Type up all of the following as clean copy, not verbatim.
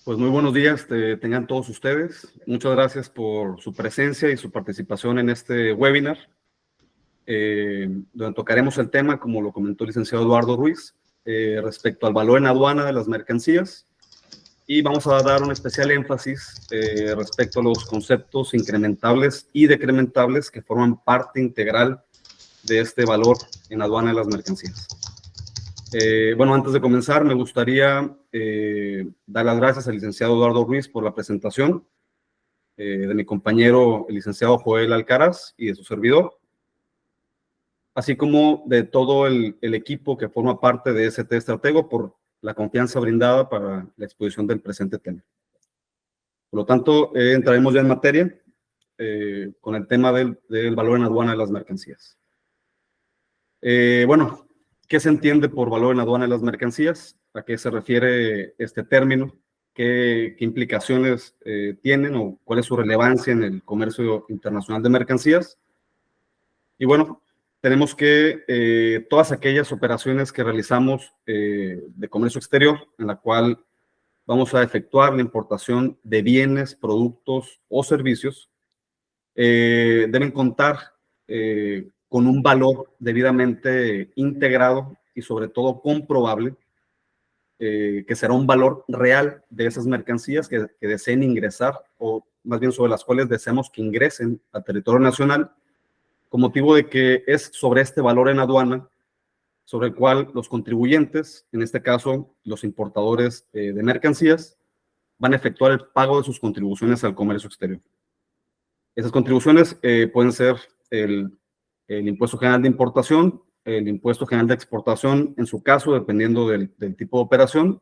Pues muy buenos días, tengan todos ustedes. Muchas gracias por su presencia y su participación en este webinar, donde tocaremos el tema, como lo comentó el licenciado Eduardo Ruiz, respecto al valor en aduana de las mercancías, y vamos a dar un especial énfasis respecto a los conceptos incrementables y decrementables que forman parte integral de este valor en aduana de las mercancías. Bueno, antes de comenzar, me gustaría dar las gracias al licenciado Eduardo Ruiz por la presentación, de mi compañero, el licenciado Joel Alcaraz, y de su servidor, así como de todo el equipo que forma parte de ST Estratego por la confianza brindada para la exposición del presente tema. Por lo tanto, entraremos ya en materia con el tema del valor en aduana de las mercancías. Bueno, ¿qué se entiende por valor en aduana de las mercancías? ¿A qué se refiere este término? ¿Qué implicaciones tienen o cuál es su relevancia en el comercio internacional de mercancías? Y bueno, tenemos que todas aquellas operaciones que realizamos de comercio exterior, en la cual vamos a efectuar la importación de bienes, productos o servicios, deben contar con un valor debidamente integrado y sobre todo comprobable, que será un valor real de esas mercancías que deseen ingresar, o más bien sobre las cuales deseamos que ingresen al territorio nacional, con motivo de que es sobre este valor en aduana sobre el cual los contribuyentes, en este caso los importadores de mercancías, van a efectuar el pago de sus contribuciones al comercio exterior. Esas contribuciones pueden ser el impuesto general de importación, el impuesto general de exportación, en su caso, dependiendo del tipo de operación,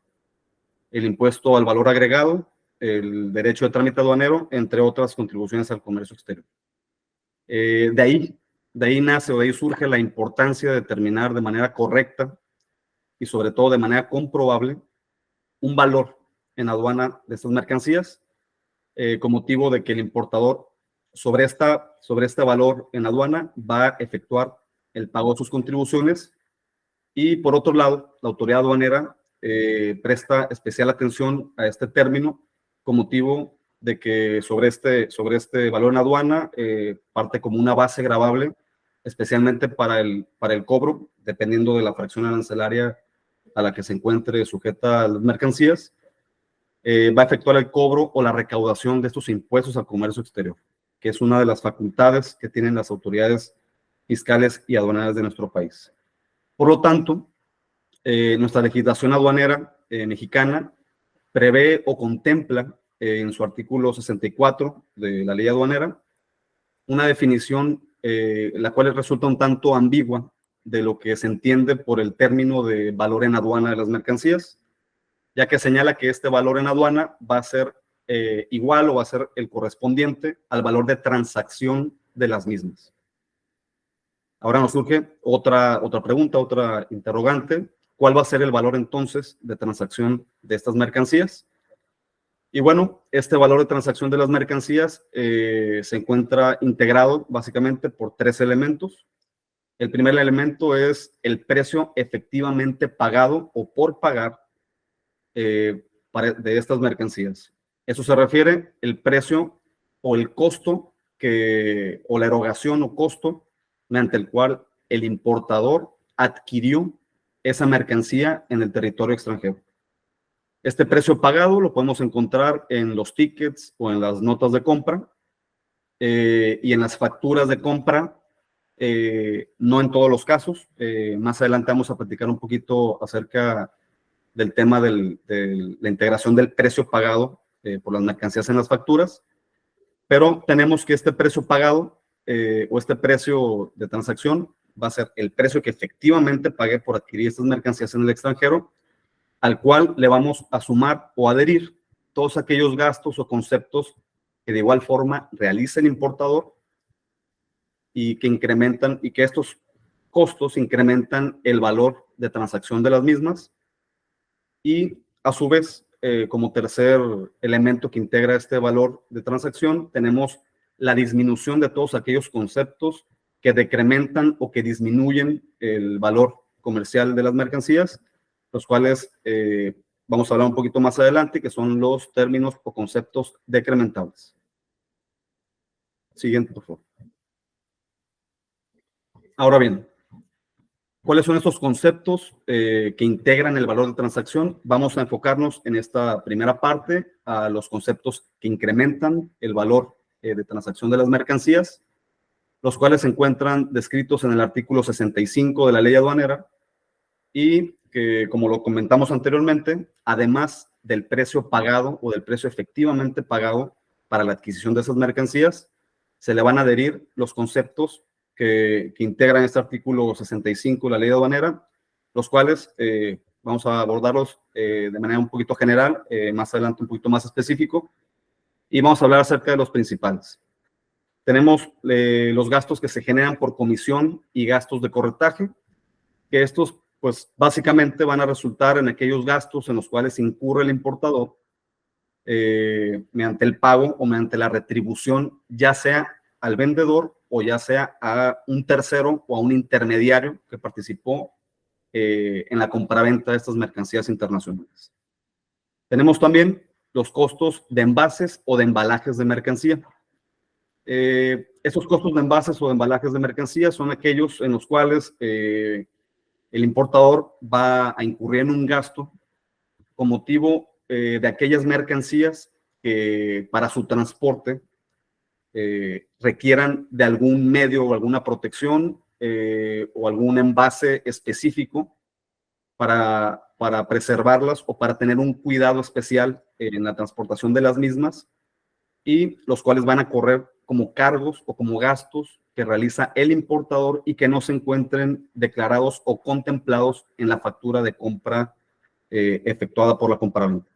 el impuesto al valor agregado, el derecho de trámite aduanero, entre otras contribuciones al comercio exterior. De ahí nace o de ahí surge la importancia de determinar de manera correcta y sobre todo de manera comprobable un valor en aduana de estas mercancías, con motivo de que el importador sobre este valor en aduana va a efectuar el pago de sus contribuciones, y por otro lado, la autoridad aduanera presta especial atención a este término con motivo de que sobre este valor en aduana parte como una base gravable, especialmente para el cobro, dependiendo de la fracción arancelaria a la que se encuentre sujeta las mercancías, va a efectuar el cobro o la recaudación de estos impuestos al comercio exterior, que es una de las facultades que tienen las autoridades fiscales y aduaneras de nuestro país. Por lo tanto, nuestra legislación aduanera mexicana prevé o contempla en su artículo 64 de la ley aduanera una definición la cual resulta un tanto ambigua de lo que se entiende por el término de valor en aduana de las mercancías, ya que señala que este valor en aduana va a ser igual o va a ser el correspondiente al valor de transacción de las mismas. Ahora nos surge otra pregunta, otra interrogante. ¿Cuál va a ser el valor entonces de transacción de estas mercancías? Y bueno, este valor de transacción de las mercancías se encuentra integrado básicamente por tres elementos. El primer elemento es el precio efectivamente pagado o por pagar de estas mercancías. Eso se refiere el precio o el costo o la erogación o costo mediante el cual el importador adquirió esa mercancía en el territorio extranjero. Este precio pagado lo podemos encontrar en los tickets o en las notas de compra y en las facturas de compra, no en todos los casos. Más adelante vamos a platicar un poquito acerca del tema de la integración del precio pagado por las mercancías en las facturas, pero tenemos que este precio pagado o este precio de transacción va a ser el precio que efectivamente pagué por adquirir estas mercancías en el extranjero, al cual le vamos a sumar o adherir todos aquellos gastos o conceptos que de igual forma realiza el importador y que incrementan, y que estos costos incrementan el valor de transacción de las mismas. Y a su vez, como tercer elemento que integra este valor de transacción, tenemos la disminución de todos aquellos conceptos que decrementan o que disminuyen el valor comercial de las mercancías, los cuales vamos a hablar un poquito más adelante, que son los términos o conceptos decrementables. Siguiente, por favor. Ahora bien, ¿cuáles son esos conceptos que integran el valor de transacción? Vamos a enfocarnos en esta primera parte a los conceptos que incrementan el valor de transacción de las mercancías, los cuales se encuentran descritos en el artículo 65 de la ley aduanera y que, como lo comentamos anteriormente, además del precio pagado o del precio efectivamente pagado para la adquisición de esas mercancías, se le van a adherir los conceptos que integran este artículo 65 de la ley aduanera, los cuales vamos a abordarlos de manera un poquito general, más adelante un poquito más específico, y vamos a hablar acerca de los principales. Tenemos los gastos que se generan por comisión y gastos de corretaje, que estos pues básicamente van a resultar en aquellos gastos en los cuales incurre el importador mediante el pago o mediante la retribución, ya sea al vendedor o ya sea a un tercero o a un intermediario que participó en la compraventa de estas mercancías internacionales. Tenemos también los costos de envases o de embalajes de mercancía. Esos costos de envases o de embalajes de mercancía son aquellos en los cuales el importador va a incurrir en un gasto con motivo de aquellas mercancías que para su transporte requieran de algún medio o alguna protección o algún envase específico para preservarlas o para tener un cuidado especial en la transportación de las mismas, y los cuales van a correr como cargos o como gastos que realiza el importador y que no se encuentren declarados o contemplados en la factura de compra efectuada por la compraventa.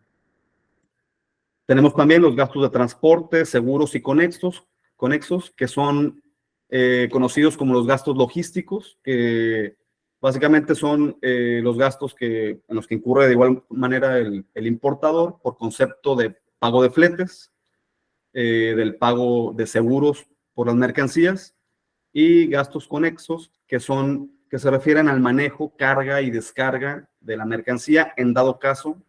Tenemos también los gastos de transporte, seguros y conexos que son conocidos como los gastos logísticos, que básicamente son los gastos en los que incurre de igual manera el importador por concepto de pago de fletes, del pago de seguros por las mercancías, y gastos conexos que se refieren al manejo, carga y descarga de la mercancía en dado caso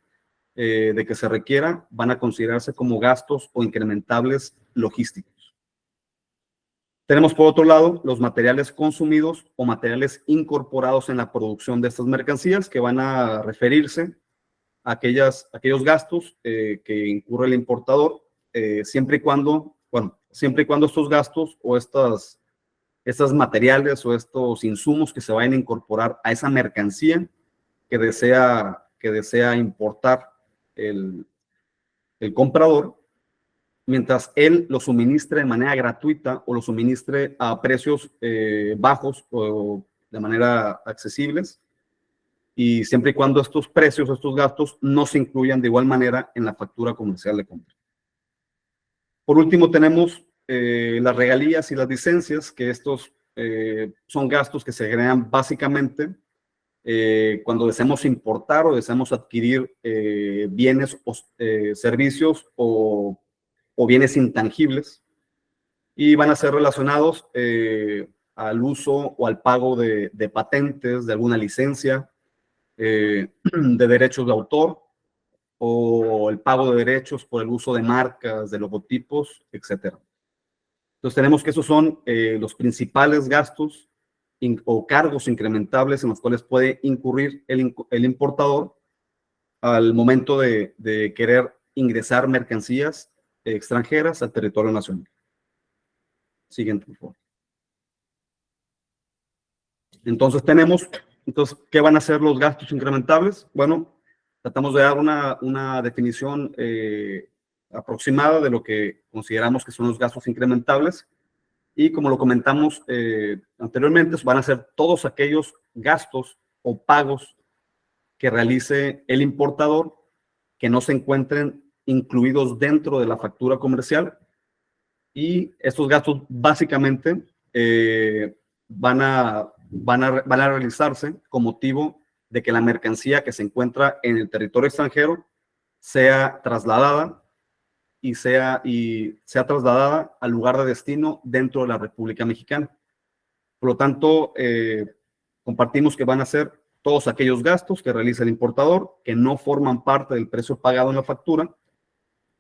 de que se requiera, van a considerarse como gastos o incrementables logísticos. Tenemos por otro lado los materiales consumidos o materiales incorporados en la producción de estas mercancías, que van a referirse a aquellos gastos que incurre el importador, siempre y cuando estos gastos o estas materiales o estos insumos que se vayan a incorporar a esa mercancía que desea importar el comprador, mientras él lo suministre de manera gratuita o lo suministre a precios bajos o de manera accesibles, y siempre y cuando estos precios, estos gastos, no se incluyan de igual manera en la factura comercial de compra. Por último, tenemos las regalías y las licencias, que estos son gastos que se generan básicamente cuando deseamos importar o deseamos adquirir bienes o servicios o bienes intangibles, y van a ser relacionados al uso o al pago de patentes, de alguna licencia, de derechos de autor, o el pago de derechos por el uso de marcas, de logotipos, etc. Entonces tenemos que esos son los principales gastos o cargos incrementables en los cuales puede incurrir el importador al momento de querer ingresar mercancías extranjeras al territorio nacional. Siguiente, por favor. Entonces ¿qué van a ser los gastos incrementables? Bueno, tratamos de dar una definición aproximada de lo que consideramos que son los gastos incrementables, y como lo comentamos anteriormente, van a ser todos aquellos gastos o pagos que realice el importador que no se encuentren incluidos dentro de la factura comercial, y estos gastos básicamente van a realizarse con motivo de que la mercancía que se encuentra en el territorio extranjero sea trasladada y sea trasladada al lugar de destino dentro de la República Mexicana. Por lo tanto, compartimos que van a ser todos aquellos gastos que realiza el importador que no forman parte del precio pagado en la factura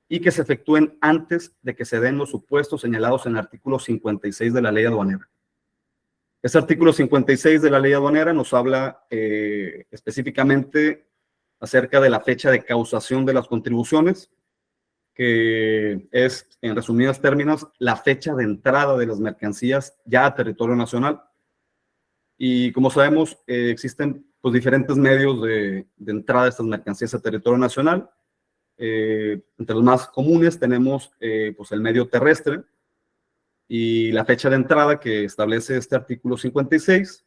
y que se efectúen antes de que se den los supuestos señalados en el artículo 56 de la ley aduanera. Este artículo 56 de la ley aduanera nos habla específicamente acerca de la fecha de causación de las contribuciones, que es, en resumidos términos, la fecha de entrada de las mercancías ya a territorio nacional. Y como sabemos, existen pues, diferentes medios de entrada de estas mercancías a territorio nacional. Entre los más comunes tenemos pues el medio terrestre, y la fecha de entrada que establece este artículo 56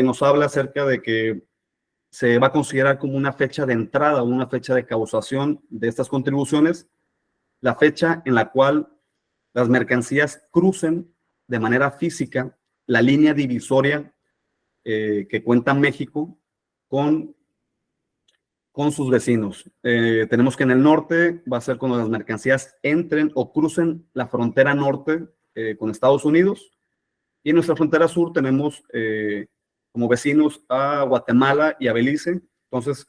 nos habla acerca de que se va a considerar como una fecha de entrada o una fecha de causación de estas contribuciones la fecha en la cual las mercancías crucen de manera física la línea divisoria que cuenta México con sus vecinos. Tenemos que en el norte va a ser cuando las mercancías entren o crucen la frontera norte con Estados Unidos, y en nuestra frontera sur tenemos como vecinos a Guatemala y a Belice. Entonces,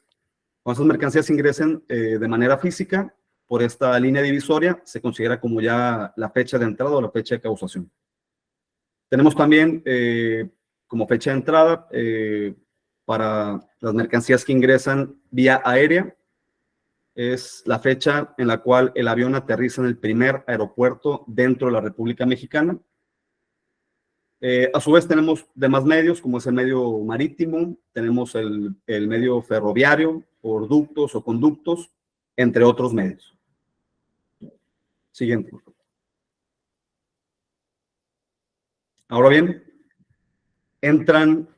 cuando esas mercancías ingresen de manera física por esta línea divisoria, se considera como ya la fecha de entrada o la fecha de causación. Tenemos también como fecha de entrada para las mercancías que ingresan vía aérea, es la fecha en la cual el avión aterriza en el primer aeropuerto dentro de la República Mexicana. A su vez tenemos demás medios, como es el medio marítimo, tenemos el medio ferroviario, por ductos o conductos, entre otros medios. Siguiente. Ahora bien, entran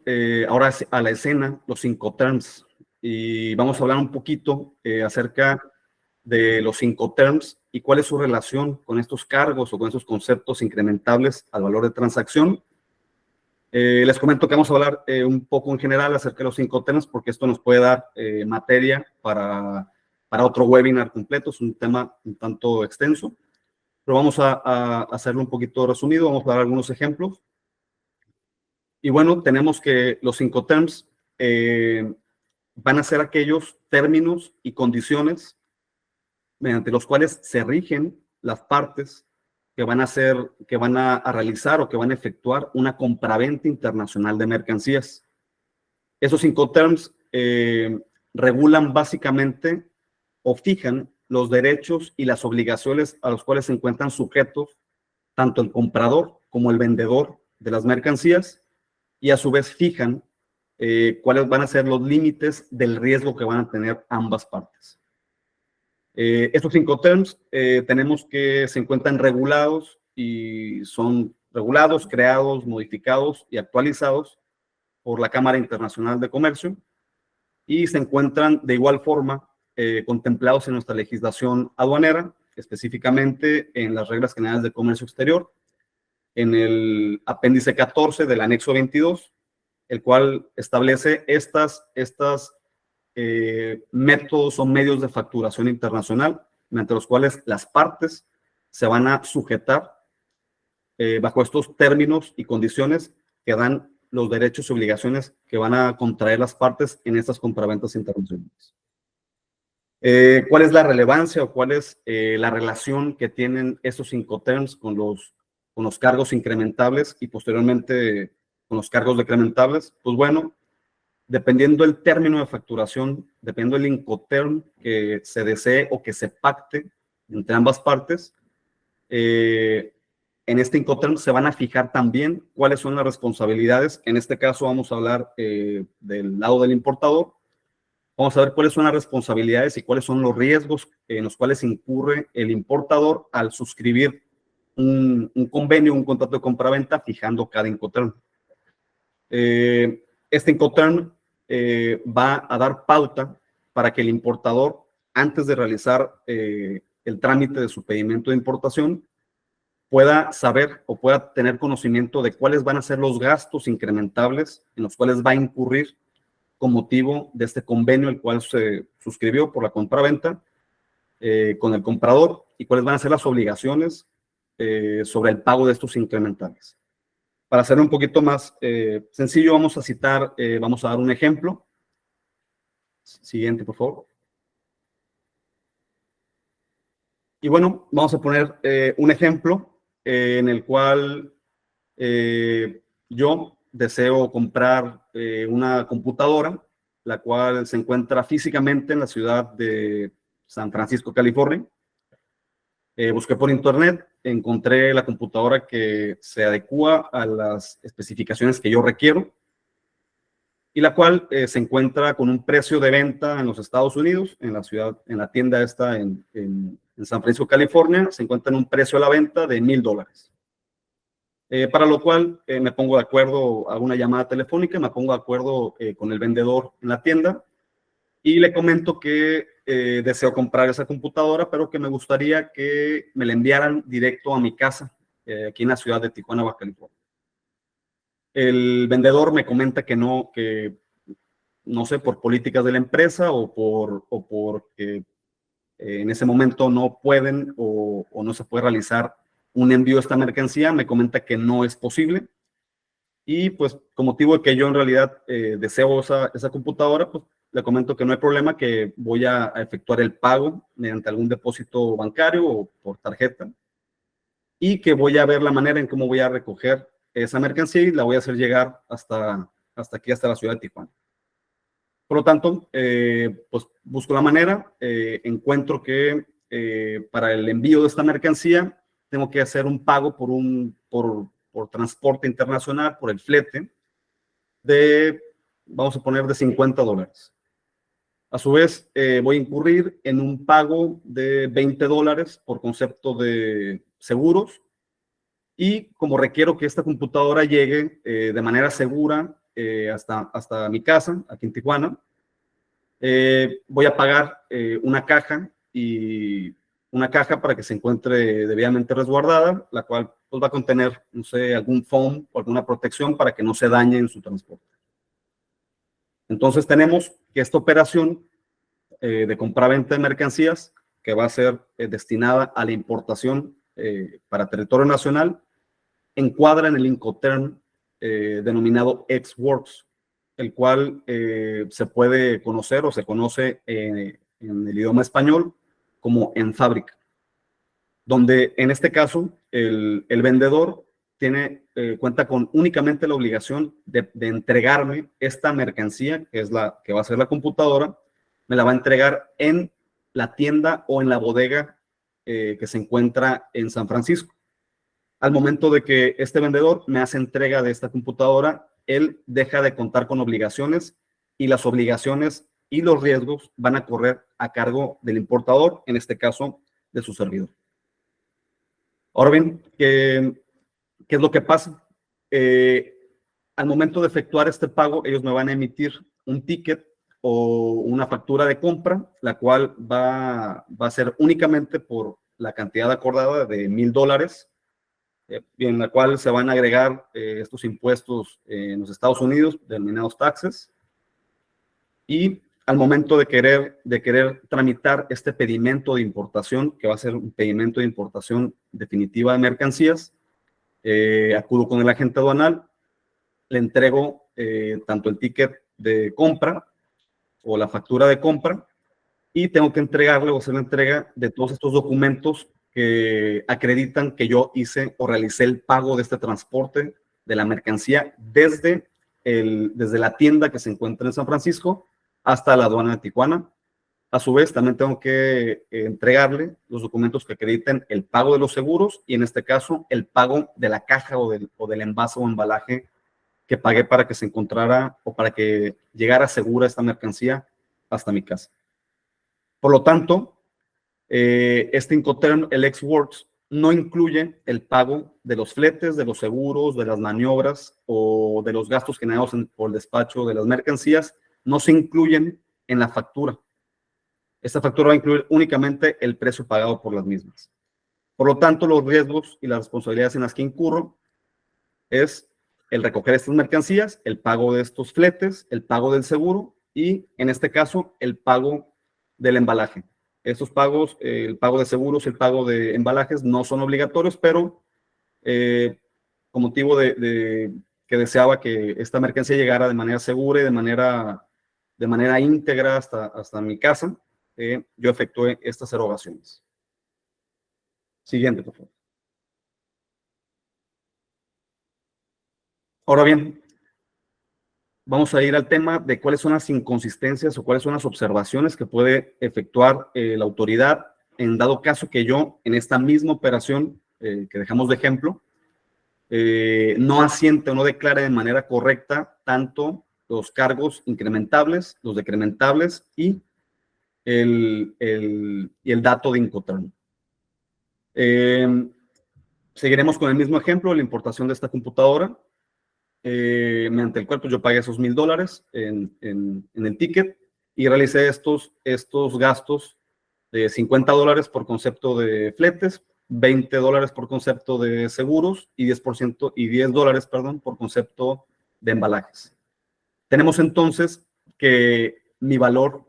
ahora a la escena los Incoterms, y vamos a hablar un poquito acerca de los Incoterms y cuál es su relación con estos cargos o con estos conceptos incrementables al valor de transacción. Les comento que vamos a hablar un poco en general acerca de los Incoterms, porque esto nos puede dar materia para otro webinar completo. Es un tema un tanto extenso, pero vamos a hacerlo un poquito resumido. Vamos a dar algunos ejemplos. Y bueno, tenemos que los Incoterms van a ser aquellos términos y condiciones mediante los cuales se rigen las partes que van a realizar o que van a efectuar una compraventa internacional de mercancías. Esos Incoterms regulan básicamente o fijan los derechos y las obligaciones a los cuales se encuentran sujetos tanto el comprador como el vendedor de las mercancías, y a su vez fijan cuáles van a ser los límites del riesgo que van a tener ambas partes. Estos Incoterms tenemos que se encuentran regulados, y son regulados, creados, modificados y actualizados por la Cámara Internacional de Comercio, y se encuentran de igual forma contemplados en nuestra legislación aduanera, específicamente en las reglas generales de comercio exterior, en el apéndice 14 del anexo 22, el cual establece estos métodos o medios de facturación internacional mediante los cuales las partes se van a sujetar bajo estos términos y condiciones que dan los derechos y obligaciones que van a contraer las partes en estas compraventas internacionales. ¿Cuál es la relevancia o cuál es la relación que tienen estos Incoterms con los cargos incrementables y posteriormente con los cargos decrementables? Pues bueno, dependiendo del término de facturación, dependiendo del Incoterm que se desee o que se pacte entre ambas partes, en este Incoterm se van a fijar también cuáles son las responsabilidades. En este caso vamos a hablar del lado del importador. Vamos a ver cuáles son las responsabilidades y cuáles son los riesgos en los cuales incurre el importador al suscribir un convenio, un contrato de compraventa, fijando cada Incoterm. Este Incoterm va a dar pauta para que el importador, antes de realizar el trámite de su pedimento de importación, pueda saber o pueda tener conocimiento de cuáles van a ser los gastos incrementables en los cuales va a incurrir con motivo de este convenio, el cual se suscribió por la compraventa con el comprador, y cuáles van a ser las obligaciones sobre el pago de estos incrementales. Para hacer un poquito más sencillo, vamos a citar, vamos a dar un ejemplo. Siguiente, por favor. Y bueno, vamos a poner un ejemplo en el cual yo deseo comprar una computadora, la cual se encuentra físicamente en la ciudad de San Francisco, California. Busqué por internet, encontré la computadora que se adecua a las especificaciones que yo requiero y la cual se encuentra con un precio de venta en los Estados Unidos, en la ciudad, en la tienda esta en San Francisco, California, se encuentra en un precio a la venta de $1,000. Para lo cual me pongo de acuerdo a una llamada telefónica, me pongo de acuerdo con el vendedor en la tienda y le comento que deseo comprar esa computadora, pero que me gustaría que me la enviaran directo a mi casa, aquí en la ciudad de Tijuana, Baja California. El vendedor me comenta que no sé, por políticas de la empresa o porque en ese momento no pueden o no se puede realizar un envío de esta mercancía, me comenta que no es posible. Y pues con motivo de que yo en realidad deseo esa computadora, pues le comento que no hay problema, que voy a efectuar el pago mediante algún depósito bancario o por tarjeta y que voy a ver la manera en cómo voy a recoger esa mercancía y la voy a hacer llegar hasta aquí, hasta la ciudad de Tijuana. Por lo tanto, pues busco la manera, encuentro que para el envío de esta mercancía tengo que hacer un pago por transporte internacional, por el flete, vamos a poner, de $50. A su vez, voy a incurrir en un pago de $20 por concepto de seguros. Y como requiero que esta computadora llegue de manera segura hasta mi casa, aquí en Tijuana, voy a pagar una caja para que se encuentre debidamente resguardada, la cual pues, va a contener, no sé, algún foam o alguna protección para que no se dañe en su transporte. Entonces tenemos que esta operación de compra-venta de mercancías, que va a ser destinada a la importación para territorio nacional, encuadra en el Incoterm denominado Ex-Works, el cual se puede conocer o se conoce en el idioma español como en fábrica, donde en este caso el vendedor cuenta con únicamente la obligación de entregarme esta mercancía, que es la que va a ser la computadora, me la va a entregar en la tienda o en la bodega que se encuentra en San Francisco. Al momento de que este vendedor me hace entrega de esta computadora, él deja de contar con obligaciones y las obligaciones y los riesgos van a correr a cargo del importador, en este caso de su servidor. Ahora bien, ¿qué es lo que pasa? Al momento de efectuar este pago, ellos me van a emitir un ticket o una factura de compra, la cual va a ser únicamente por la cantidad acordada de $1,000, en la cual se van a agregar estos impuestos en los Estados Unidos, denominados taxes, y al momento de querer tramitar este pedimento de importación, que va a ser un pedimento de importación definitiva de mercancías, acudo con el agente aduanal, le entrego tanto el ticket de compra o la factura de compra, y tengo que entregarle o hacer la entrega de todos estos documentos que acreditan que yo hice o realicé el pago de este transporte de la mercancía desde la tienda que se encuentra en San Francisco hasta la aduana de Tijuana. A su vez, también tengo que entregarle los documentos que acrediten el pago de los seguros y, en este caso, el pago de la caja o del envase o embalaje que pagué para que se encontrara o para que llegara segura esta mercancía hasta mi casa. Por lo tanto, este Incoterm, el Ex-Works, no incluye el pago de los fletes, de los seguros, de las maniobras o de los gastos generados por el despacho de las mercancías, no se incluyen en la factura. Esta factura va a incluir únicamente el precio pagado por las mismas. Por lo tanto, los riesgos y las responsabilidades en las que incurro es el recoger estas mercancías, el pago de estos fletes, el pago del seguro y, en este caso, el pago del embalaje. Estos pagos, el pago de seguros, el pago de embalajes no son obligatorios, pero con motivo de que deseaba que esta mercancía llegara de manera segura y de manera íntegra hasta mi casa, yo efectué estas erogaciones. Siguiente, por favor. Ahora bien, vamos a ir al tema de cuáles son las inconsistencias o cuáles son las observaciones que puede efectuar la autoridad en dado caso que yo, en esta misma operación que dejamos de ejemplo, no asiente o no declare de manera correcta tanto los cargos incrementables, los decrementables y el dato de Incoterm. Seguiremos con el mismo ejemplo, la importación de esta computadora, mediante el cual pues, yo pagué esos $1,000 en el ticket y realicé estos gastos de $50 por concepto de fletes, $20 por concepto de seguros y $10, perdón, por concepto de embalajes. Tenemos entonces que mi valor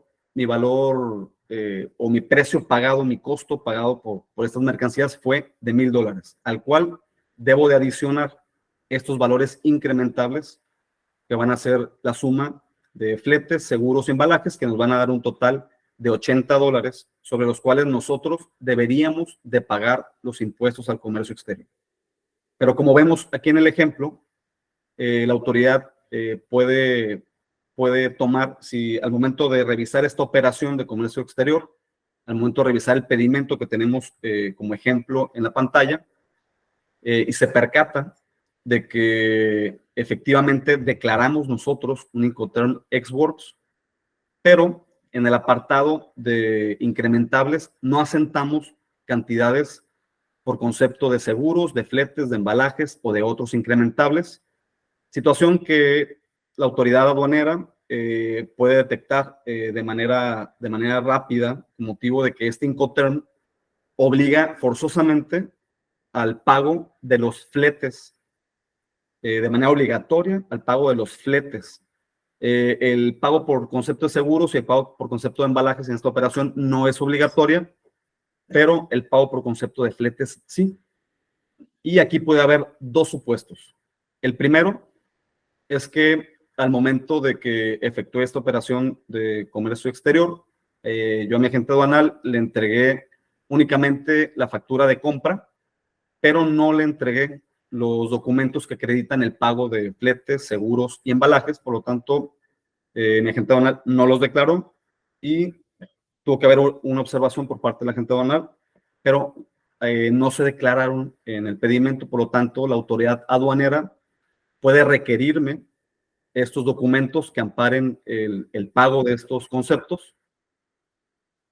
o mi precio pagado, mi costo pagado por estas mercancías fue de $1,000, al cual debo de adicionar estos valores incrementables que van a ser la suma de fletes, seguros y embalajes, que nos van a dar un total de $80, sobre los cuales nosotros deberíamos de pagar los impuestos al comercio exterior. Pero como vemos aquí en el ejemplo, la autoridad puede tomar, si al momento de revisar esta operación de comercio exterior, al momento de revisar el pedimento que tenemos como ejemplo en la pantalla, y se percata de que efectivamente declaramos nosotros un Incoterm ex-works, pero en el apartado de incrementables no asentamos cantidades por concepto de seguros, de fletes, de embalajes o de otros incrementables, situación que la autoridad aduanera puede detectar de manera rápida, con motivo de que este Incoterm obliga forzosamente al pago de los fletes, de manera obligatoria al pago de los fletes. El pago por concepto de seguros y el pago por concepto de embalajes en esta operación no es obligatoria, pero el pago por concepto de fletes sí. Y aquí puede haber dos supuestos. El primero es que al momento de que efectué esta operación de comercio exterior, yo a mi agente aduanal le entregué únicamente la factura de compra, pero no le entregué los documentos que acreditan el pago de fletes, seguros y embalajes. Por lo tanto, mi agente aduanal no los declaró y tuvo que haber una observación por parte del agente aduanal, pero no se declararon en el pedimento. Por lo tanto, la autoridad aduanera puede requerirme estos documentos que amparen el pago de estos conceptos.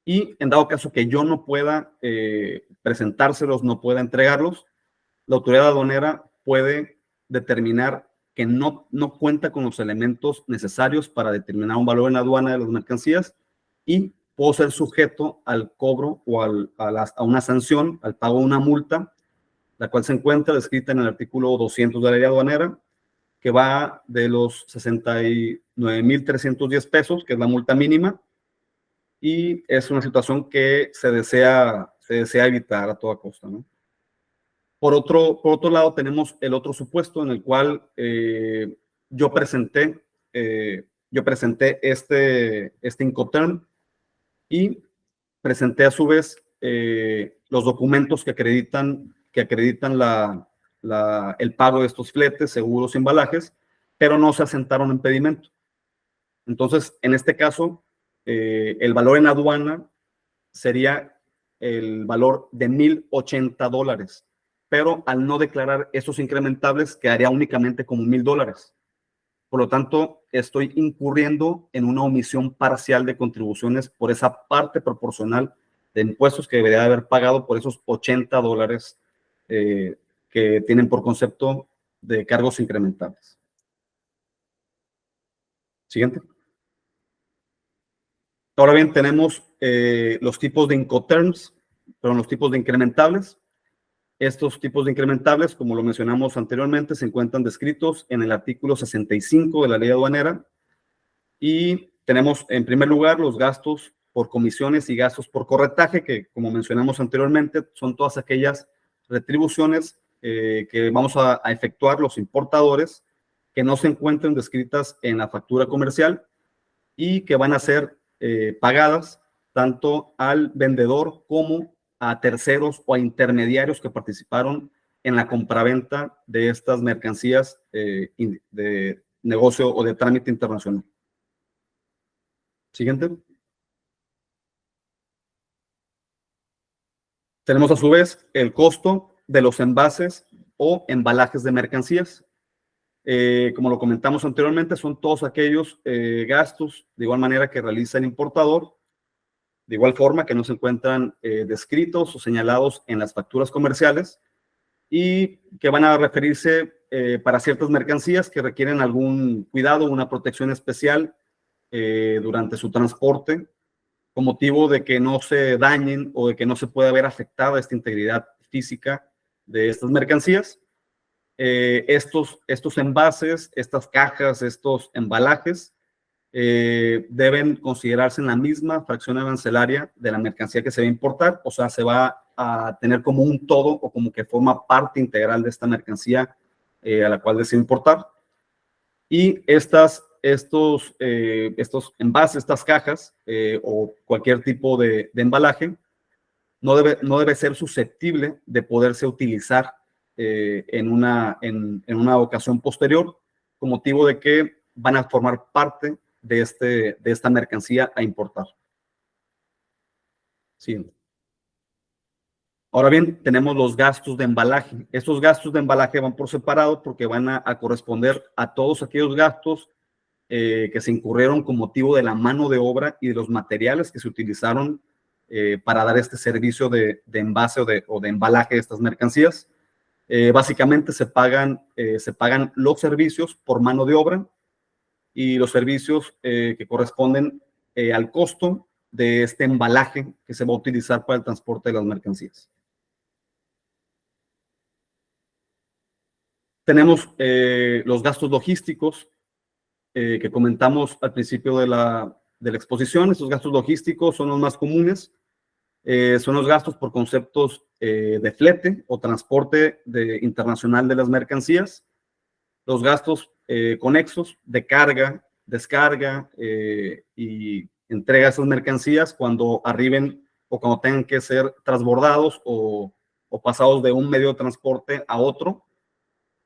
Y en dado caso que yo no pueda presentárselos, no pueda entregarlos, la autoridad aduanera puede determinar que no cuenta con los elementos necesarios para determinar un valor en aduana de las mercancías y puedo ser sujeto al cobro o a una sanción, al pago de una multa, la cual se encuentra descrita en el artículo 200 de la ley aduanera, que va de los 69,310 pesos, que es la multa mínima, y es una situación que se desea evitar a toda costa, ¿no? Por otro lado, tenemos el otro supuesto en el cual yo presenté este Incoterm y presenté a su vez los documentos que acreditan el pago de estos fletes, seguros y embalajes, pero no se asentaron en pedimento. Entonces, en este caso, el valor en aduana sería el valor de $1,080, pero al no declarar esos incrementables quedaría únicamente como $1,000. Por lo tanto, estoy incurriendo en una omisión parcial de contribuciones por esa parte proporcional de impuestos que debería haber pagado por esos $80 que tienen por concepto de cargos incrementables. Siguiente. Ahora bien, tenemos los tipos de Incoterms, perdón, los tipos de incrementables. Estos tipos de incrementables, como lo mencionamos anteriormente, se encuentran descritos en el artículo 65 de la ley aduanera y tenemos en primer lugar los gastos por comisiones y gastos por corretaje, que como mencionamos anteriormente, son todas aquellas retribuciones que vamos a efectuar los importadores que no se encuentren descritas en la factura comercial y que van a ser pagadas tanto al vendedor como a terceros o a intermediarios que participaron en la compraventa de estas mercancías de negocio o de trámite internacional. Siguiente. Tenemos a su vez el costo de los envases o embalajes de mercancías. Como lo comentamos anteriormente, son todos aquellos gastos de igual manera que realiza el importador, de igual forma que no se encuentran descritos o señalados en las facturas comerciales y que van a referirse para ciertas mercancías que requieren algún cuidado, una protección especial durante su transporte, con motivo de que no se dañen o de que no se pueda ver afectada esta integridad física de estas mercancías. Estos envases, estas cajas, estos embalajes deben considerarse en la misma fracción arancelaria de la mercancía que se va a importar, o sea, se va a tener como un todo o como que forma parte integral de esta mercancía a la cual desea importar. Y estos envases, estas cajas o cualquier tipo de embalaje no debe ser susceptible de poderse utilizar en una ocasión posterior, con motivo de que van a formar parte de esta mercancía a importar. Siguiente. Ahora bien, tenemos los gastos de embalaje. Estos gastos de embalaje van por separado porque van a corresponder a todos aquellos gastos que se incurrieron con motivo de la mano de obra y de los materiales que se utilizaron para dar este servicio de envase o de embalaje de estas mercancías. Básicamente se pagan los servicios por mano de obra y los servicios que corresponden al costo de este embalaje que se va a utilizar para el transporte de las mercancías. Tenemos los gastos logísticos que comentamos al principio de la exposición. Estos gastos logísticos son los más comunes. Son los gastos por conceptos de flete o transporte internacional de las mercancías, los gastos conexos de carga, descarga y entrega de esas mercancías cuando arriben o cuando tengan que ser transbordados o pasados de un medio de transporte a otro.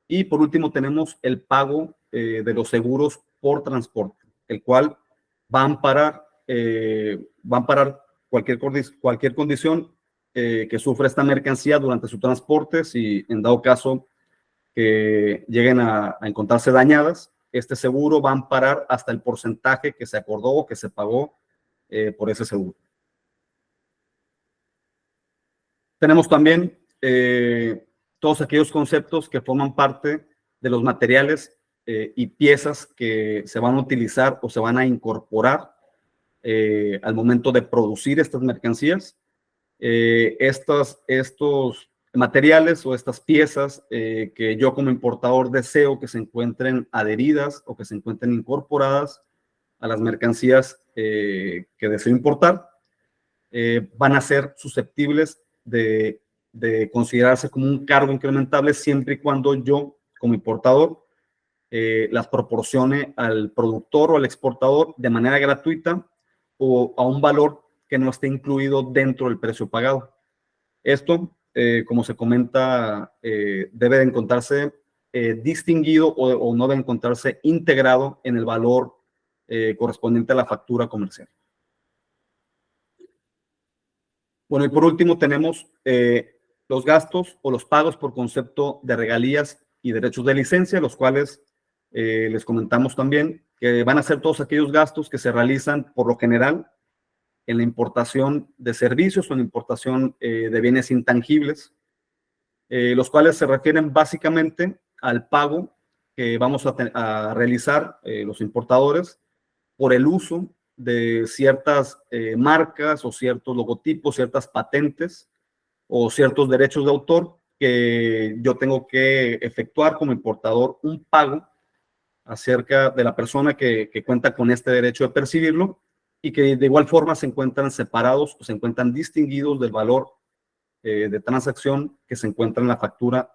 Y por último tenemos el pago de los seguros por transporte, el cual va a amparar cualquier condición que sufra esta mercancía durante su transporte. Si en dado caso que lleguen a encontrarse dañadas, este seguro va a amparar hasta el porcentaje que se acordó o que se pagó por ese seguro. Tenemos también todos aquellos conceptos que forman parte de los materiales y piezas que se van a utilizar o se van a incorporar al momento de producir estas mercancías. Estos materiales o estas piezas que yo como importador deseo que se encuentren adheridas o que se encuentren incorporadas a las mercancías que deseo importar, van a ser susceptibles de considerarse como un cargo incrementable siempre y cuando yo como importador las proporcione al productor o al exportador de manera gratuita o a un valor que no esté incluido dentro del precio pagado. Esto, como se comenta, debe de encontrarse distinguido o no debe encontrarse integrado en el valor correspondiente a la factura comercial. Bueno, y por último tenemos los gastos o los pagos por concepto de regalías y derechos de licencia, los cuales les comentamos también que van a ser todos aquellos gastos que se realizan por lo general en la importación de servicios o en la importación de bienes intangibles, los cuales se refieren básicamente al pago que vamos a realizar los importadores por el uso de ciertas marcas o ciertos logotipos, ciertas patentes o ciertos derechos de autor que yo tengo que efectuar como importador un pago acerca de la persona que cuenta con este derecho de percibirlo y que de igual forma se encuentran separados o se encuentran distinguidos del valor de transacción que se encuentra en la factura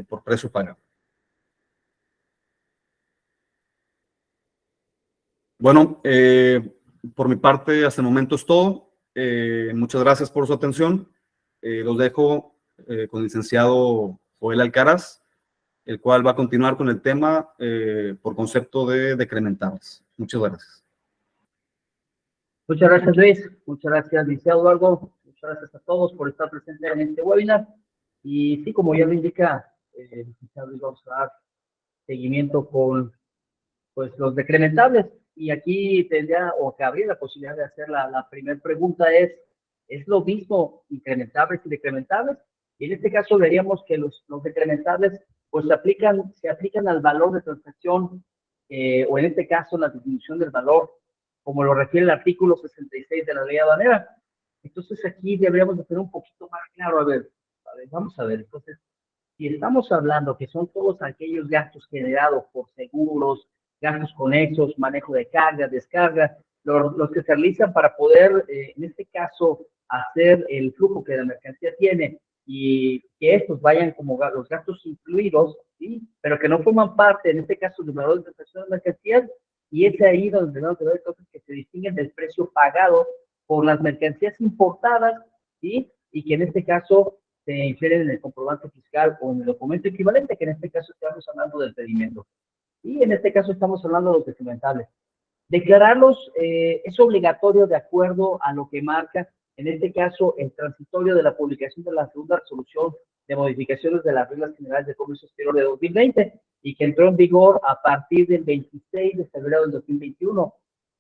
por precio pagado. Bueno, por mi parte, hasta el momento es todo. Muchas gracias por su atención. Los dejo con el licenciado Joel Alcaraz, el cual va a continuar con el tema por concepto de decrementables. Muchas gracias. Muchas gracias, Luis. Muchas gracias, licenciado Eduardo. Muchas gracias a todos por estar presentes en este webinar. Y sí, como ya lo indica, licenciado Luis, vamos a dar seguimiento con pues, los decrementables. Y aquí tendría o cabría la posibilidad de hacer la primera pregunta ¿es lo mismo incrementables y decrementables? Y en este caso veríamos que los decrementables pues se aplican al valor de transacción o en este caso la disminución del valor como lo refiere el artículo 66 de la ley aduanera. Entonces aquí deberíamos de tener un poquito más claro, a ver, vamos a ver, entonces, si estamos hablando que son todos aquellos gastos generados por seguros, gastos conexos, manejo de carga, descarga, los que se realizan para poder, en este caso, hacer el flujo que la mercancía tiene y que estos vayan como los gastos incluidos, ¿sí? Pero que no forman parte, en este caso, del valor de transacción de mercancías, y es ahí donde tenemos que ver cosas que se distinguen del precio pagado por las mercancías importadas, ¿sí? Y que en este caso se infieren en el comprobante fiscal o en el documento equivalente, que en este caso estamos hablando del pedimento. Y en este caso estamos hablando de los decrementables. Declararlos es obligatorio de acuerdo a lo que marca, en este caso, el transitorio de la publicación de la segunda resolución de modificaciones de las reglas generales de comercio exterior de 2020 y que entró en vigor a partir del 26 de febrero del 2021.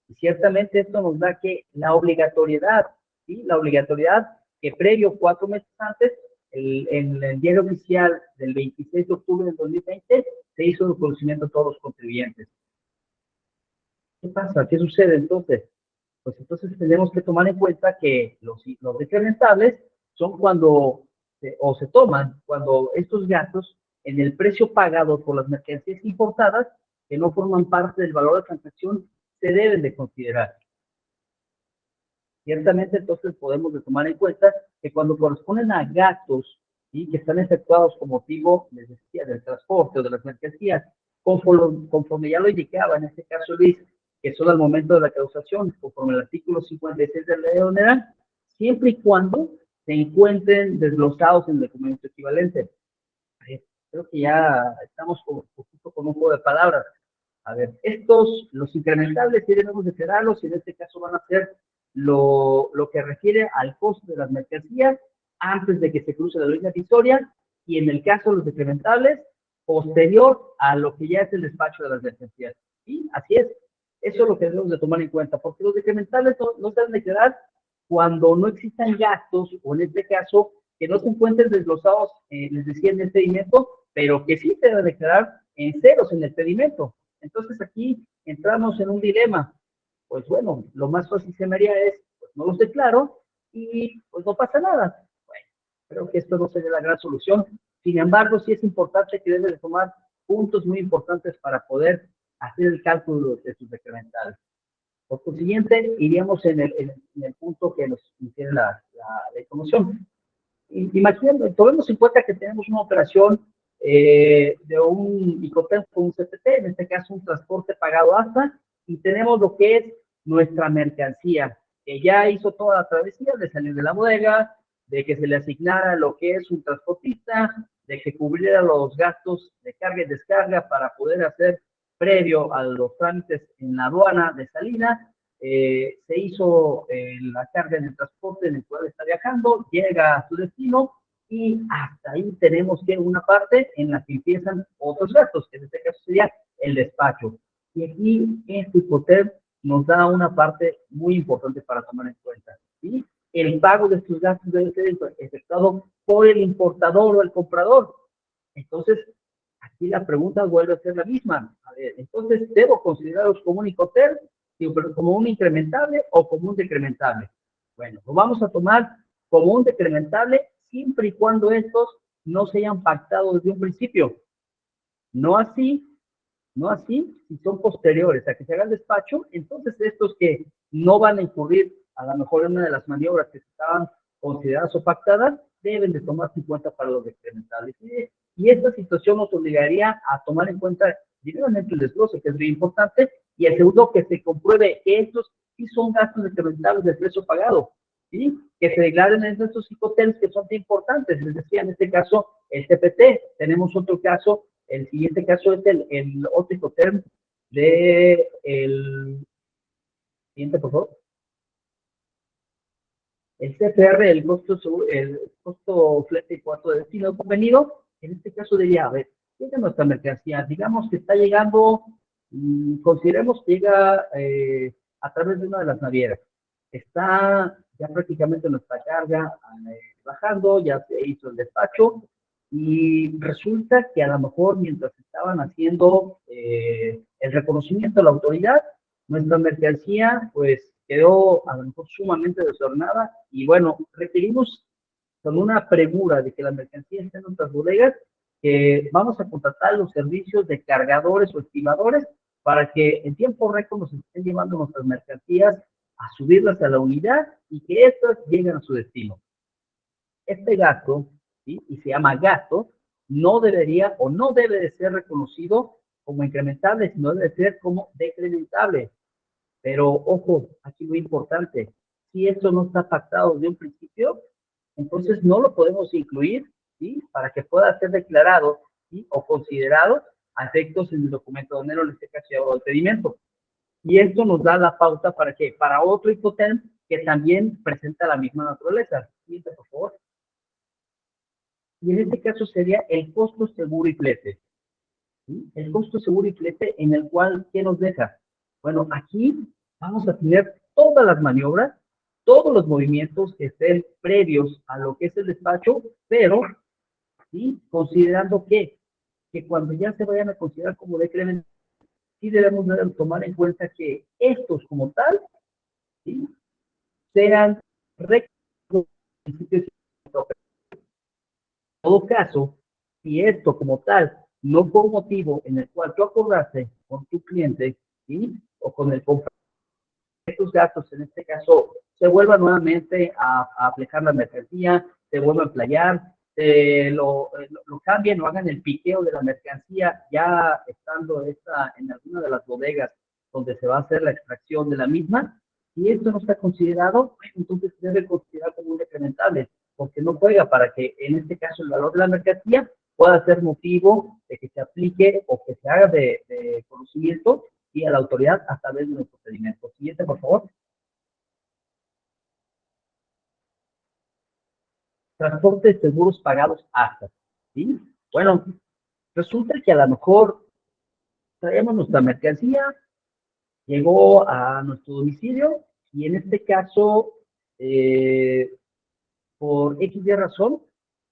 Y ciertamente esto nos da que la obligatoriedad, ¿sí? La obligatoriedad que previo 4 meses antes, en el diario oficial del 26 de octubre del 2020, se hizo el conocimiento a todos los contribuyentes. ¿Qué pasa? ¿Qué sucede entonces? Pues entonces tenemos que tomar en cuenta que los decrementables son cuando, o se toman cuando estos gastos en el precio pagado por las mercancías importadas que no forman parte del valor de transacción se deben de considerar. Ciertamente entonces podemos de tomar en cuenta que cuando corresponden a gastos ¿sí? que están efectuados con motivo, les decía, del transporte o de las mercancías, conforme ya lo indicaba en este caso Luis, que son al momento de la causación, conforme al artículo 56 de la ley aduanera, siempre y cuando se encuentren desglosados en el documento equivalente. Creo que ya estamos con un juego de palabras. A ver, los incrementables, sí debemos declararlos, y en este caso van a ser lo que refiere al costo de las mercancías antes de que se cruce la línea divisoria, y en el caso de los decrementables, posterior a lo que ya es el despacho de las mercancías. ¿Sí? Así es. Eso es lo que debemos de tomar en cuenta, porque los decrementables no se deben declarar cuando no existan gastos, o en este caso, que no se encuentren desglosados, les decía, en el pedimento, pero que sí se deben declarar en ceros en el pedimento. Entonces aquí entramos en un dilema. Pues bueno, lo más fácil se me haría es, pues no los declaro y pues no pasa nada. Bueno, creo que esto no sería la gran solución. Sin embargo, sí es importante que deben de tomar puntos muy importantes para poder hacer el cálculo de sus decrementales. Por consiguiente, iríamos en el punto que nos infiere la información. Imaginemos, tomemos en cuenta que tenemos una operación de un Icotel con un CTT, en este caso un transporte pagado hasta, y tenemos lo que es nuestra mercancía, que ya hizo toda la travesía de salir de la bodega, de que se le asignara lo que es un transportista, de que cubriera los gastos de carga y descarga para poder hacer previo a los trámites en la aduana de salida. Se hizo la carga en el transporte en el cual está viajando, llega a su destino y hasta ahí tenemos que una parte en la que empiezan otros gastos, que en este caso sería el despacho. Y aquí este Icotel nos da una parte muy importante para tomar en cuenta. ¿Sí? El pago de estos gastos debe ser efectuado por el importador o el comprador. Entonces, aquí la pregunta vuelve a ser la misma. A ver, entonces, ¿debo considerarlos como un Icotel, como un incrementable o como un decrementable? Bueno, lo vamos a tomar como un decrementable siempre y cuando estos no se hayan pactado desde un principio. No así si son posteriores a que se haga el despacho, entonces estos que no van a incurrir a lo mejor en una de las maniobras que estaban consideradas o pactadas, deben de tomarse en cuenta para los decrementables. Y esta situación nos obligaría a tomar en cuenta directamente el desglose, que es muy importante, y el segundo, que se compruebe que estos sí son gastos decrementables del precio pagado, ¿sí? Que se declaren en estos psicotems que son importantes. Les decía, en este caso, el TPT. Tenemos otro caso, el siguiente caso es el otro psicoterm de el siguiente, por favor. El CFR, el costo flete y cuarto de destino convenido, en este caso diría, a ver, ¿qué es nuestra mercancía? Digamos que está llegando, consideremos que llega a través de una de las navieras. Está ya prácticamente nuestra carga bajando, ya se hizo el despacho, y resulta que a lo mejor mientras estaban haciendo el reconocimiento de la autoridad, nuestra mercancía, pues, quedó a lo mejor sumamente desordenada y bueno, requerimos con una premura de que la mercancía esté en nuestras bodegas, que vamos a contratar los servicios de cargadores o estimadores para que en tiempo récord nos estén llevando nuestras mercancías a subirlas a la unidad y que éstas lleguen a su destino. Este gasto, ¿sí? Y se llama gasto, no debería o no debe de ser reconocido como incrementable, sino debe ser como decrementable. Pero ojo, aquí muy importante, si esto no está pactado de un principio, entonces no lo podemos incluir, ¿sí? Para que pueda ser declarado, ¿sí? O considerado a efectos en el documento donero, en este caso, el pedimento. Y esto nos da la pauta para que para otro hipotem que también presenta la misma naturaleza. Siguiente, por favor. Y en este caso sería el costo seguro y flete. ¿Sí? El costo seguro y flete en el cual, ¿qué nos deja? Bueno, aquí vamos a tener todas las maniobras, todos los movimientos que estén previos a lo que es el despacho, pero, ¿sí? Considerando que cuando ya se vayan a considerar como decremento, sí debemos de tomar en cuenta que estos como tal, ¿sí? Sean rectos principios. En todo caso, si esto como tal no fue un motivo en el cual tú acordaste con tu cliente, ¿sí? O con el comprador, estos gastos, en este caso, se vuelvan nuevamente a aplicar la mercancía, se vuelvan a playar, lo cambien o hagan el piqueo de la mercancía ya estando en alguna de las bodegas donde se va a hacer la extracción de la misma, y esto no está considerado, entonces se debe considerar como un decrementable, porque no juega para que en este caso el valor de la mercancía pueda ser motivo de que se aplique o que se haga de conocimiento y a la autoridad a través de los procedimientos. Siguiente, por favor. Transportes seguros pagados hasta. ¿Sí? Bueno, resulta que a lo mejor traemos nuestra mercancía, llegó a nuestro domicilio y en este caso, por X de razón,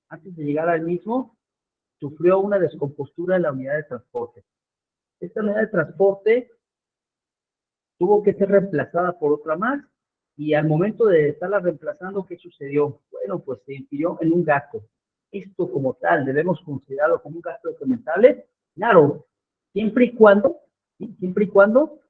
antes de llegar al mismo, sufrió una descompostura en la unidad de transporte. Esta unidad de transporte tuvo que ser reemplazada por otra más y al momento de estarla reemplazando, ¿qué sucedió? Bueno, pues se infirió en un gasto. Esto como tal, debemos considerarlo como un gasto documentable, claro, siempre y cuando, ¿sí? Siempre y cuando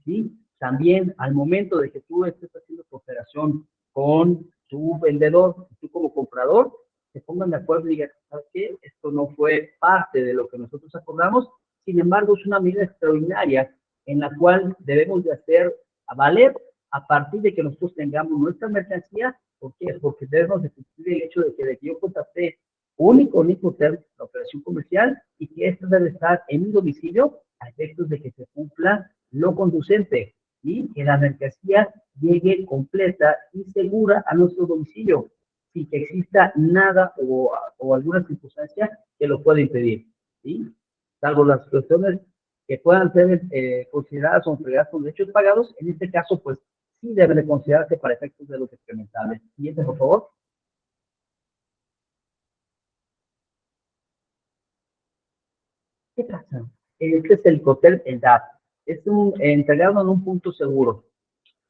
¿sí? También al momento de que tú estés haciendo cooperación con tu vendedor, tú como comprador, se pongan de acuerdo y digan, ¿sabes qué? Esto no fue parte de lo que nosotros acordamos, sin embargo, es una medida extraordinaria en la cual debemos de hacer a valer a partir de que nosotros tengamos nuestra mercancía. ¿Por qué? Porque debemos de cumplir el hecho de que yo contacté único term, la operación comercial, y que esto debe estar en mi domicilio a efectos de que se cumpla lo conducente y que la mercancía llegue completa y segura a nuestro domicilio, sin que exista nada o alguna circunstancia que lo pueda impedir, ¿sí? Salvo las situaciones que puedan ser consideradas o entregadas con derechos pagados, en este caso, pues, sí deben de considerarse para efectos de los experimentales. Siguiente, por favor. ¿Qué pasa? Este es el hotel EDAP. Es entregado en un punto seguro.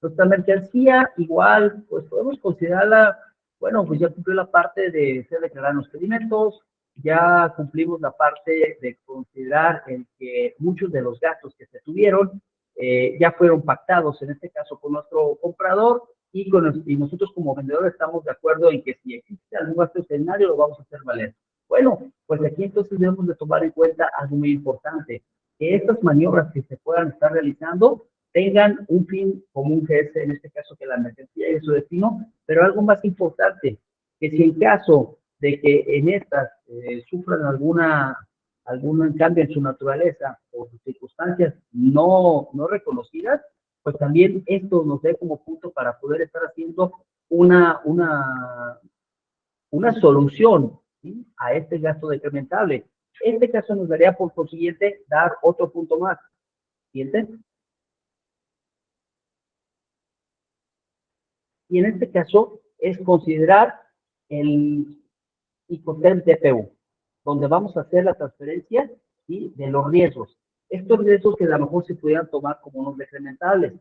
Nuestra mercancía, igual, pues podemos considerarla, bueno, pues ya cumplió la parte de ser declarar los pedimentos, ya cumplimos la parte de considerar el que muchos de los gastos que se tuvieron ya fueron pactados, en este caso con nuestro comprador, y nosotros como vendedores estamos de acuerdo en que si existe algún gasto escenario lo vamos a hacer valer. Bueno, pues aquí entonces debemos de tomar en cuenta algo muy importante, que estas maniobras que se puedan estar realizando tengan un fin común, que es en este caso que la mercancía y su destino, pero algo más importante, que si en caso de que en estas sufran algún cambio en su naturaleza o sus circunstancias no reconocidas, pues también esto nos dé como punto para poder estar haciendo una, una, una solución, ¿sí?, a este gasto decrementable. Este caso nos daría por consiguiente dar otro punto más. ¿Siguiente? Y en este caso es considerar el ICOTEM TPU, donde vamos a hacer la transferencia, ¿sí?, de los riesgos. Estos riesgos que a lo mejor se pudieran tomar como unos decrementales,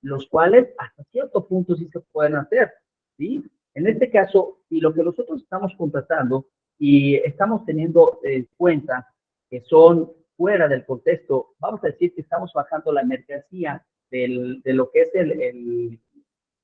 los cuales hasta cierto punto sí se pueden hacer, ¿sí? En este caso, si lo que nosotros estamos contratando y estamos teniendo en cuenta que son fuera del contexto, vamos a decir que estamos bajando la mercancía de lo que es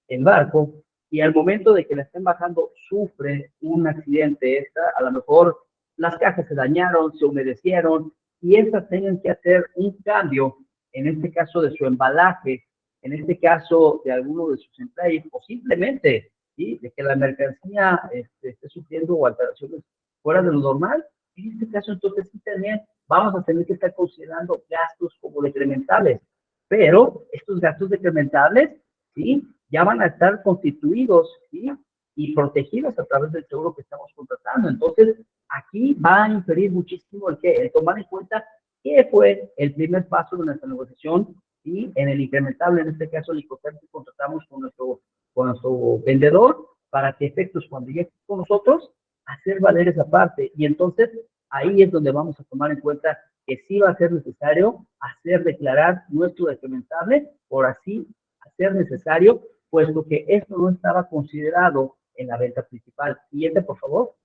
el barco, y al momento de que la estén bajando sufre un accidente, a lo mejor las cajas se dañaron, se humedecieron, y estas tienen que hacer un cambio, en este caso de su embalaje, en este caso de alguno de sus empleados, o simplemente, ¿sí?, de que la mercancía esté sufriendo alteraciones fuera de lo normal. En este caso, entonces, sí también vamos a tener que estar considerando gastos como decrementales, pero estos gastos decrementales, ¿sí?, ya van a estar constituidos, ¿sí?, y protegidos a través del seguro que estamos contratando. Entonces, aquí va a inferir muchísimo el tomar en cuenta qué fue el primer paso de nuestra negociación, y en el incrementable, en este caso, el ICOTEM que contratamos con nuestro vendedor, para que efectos cuando llegue con nosotros, hacer valer esa parte. Y entonces, ahí es donde vamos a tomar en cuenta que sí va a ser necesario hacer declarar nuestro decrementable, por así hacer necesario, puesto que esto no estaba considerado en la venta principal. Siguiente, por favor.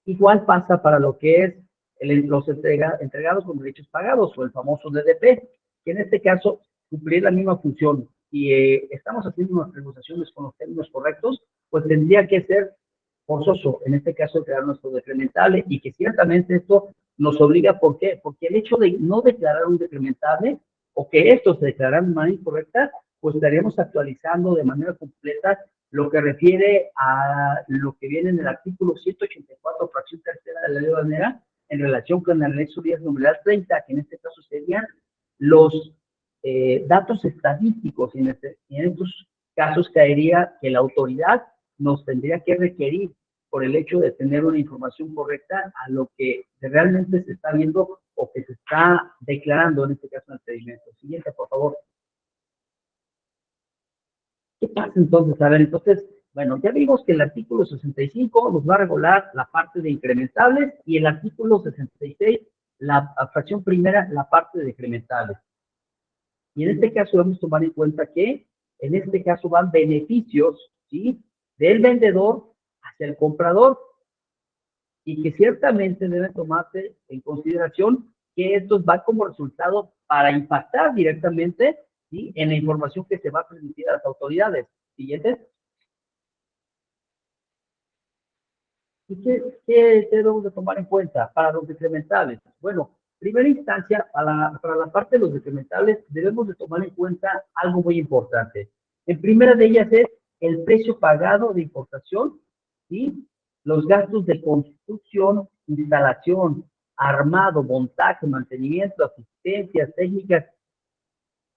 Igual pasa para lo que es los entregados con derechos pagados, o el famoso DDP, que en este caso cumpliría la misma función. Si estamos haciendo unas negociaciones con los términos correctos, pues tendría que ser forzoso, en este caso, crear nuestro decrementable, y que ciertamente esto nos obliga. ¿Por qué? Porque el hecho de no declarar un decrementable, o que esto se declarara de manera incorrecta, pues estaríamos actualizando de manera completa lo que refiere a lo que viene en el artículo 184, fracción tercera de la ley banera, en relación con el anexo 10, numeral 30, que en este caso serían los datos estadísticos, y en estos casos caería que la autoridad nos tendría que requerir, por el hecho de tener una información correcta a lo que realmente se está viendo o que se está declarando, en este caso, en el pedimento. Siguiente, por favor. ¿Qué pasa entonces? A ver, entonces, bueno, ya vimos que el artículo 65 nos va a regular la parte de incrementables, y el artículo 66, la fracción primera, la parte de decrementables. Y en este caso debemos tomar en cuenta que en este caso van beneficios, ¿sí?, del vendedor hacia el comprador, y que ciertamente deben tomarse en consideración que estos van como resultado para impactar directamente, ¿sí?, en la información que se va a permitir a las autoridades. Siguiente. ¿Y qué debemos de tomar en cuenta para los decrementales? Bueno, primera instancia, para la parte de los decrementales, debemos de tomar en cuenta algo muy importante. En primera de ellas es el precio pagado de importación, ¿sí?, los gastos de construcción, instalación, armado, montaje, mantenimiento, asistencias técnicas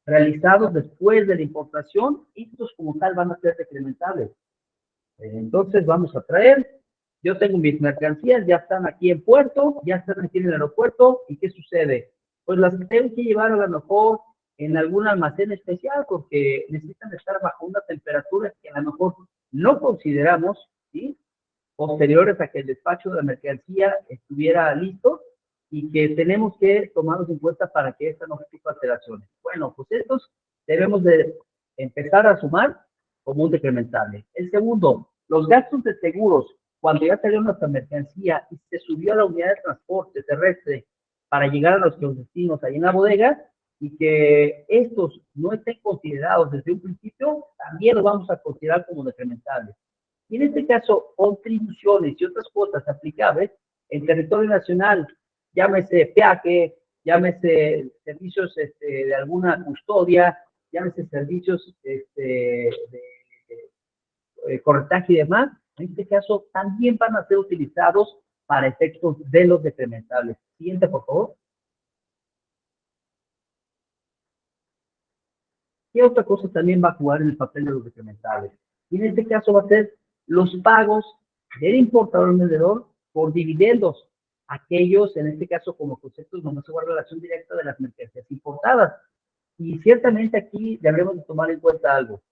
realizados después de la importación. Estos como tal van a ser decrementables. Entonces vamos a traer, yo tengo mis mercancías, ya están aquí en puerto, ya están aquí en el aeropuerto, ¿y qué sucede? Pues las tengo que llevar a lo mejor en algún almacén especial, porque necesitan estar bajo una temperatura que a lo mejor no consideramos, ¿sí?, posteriores a que el despacho de la mercancía estuviera listo, y que tenemos que tomarlos en cuenta para que esta no sufra alteraciones. Bueno, pues estos debemos de empezar a sumar como un decrementable. El segundo, los gastos de seguros, cuando ya salió nuestra mercancía y se subió a la unidad de transporte terrestre para llegar a nuestros destinos ahí en la bodega, y que estos no estén considerados desde un principio, también los vamos a considerar como decrementables. Y en este caso, contribuciones y otras cuotas aplicables en territorio nacional, llámese peaje, llámese servicios de alguna custodia, llámese servicios corretaje y demás, en este caso también van a ser utilizados para efectos de los decrementables. Siguiente, por favor. ¿Qué otra cosa también va a jugar en el papel de los decrementables? Y en este caso va a ser los pagos del importador al vendedor por dividendos, aquellos, en este caso, como conceptos donde se guarda relación directa de las mercancías importadas. Y ciertamente aquí debemos de tomar en cuenta algo.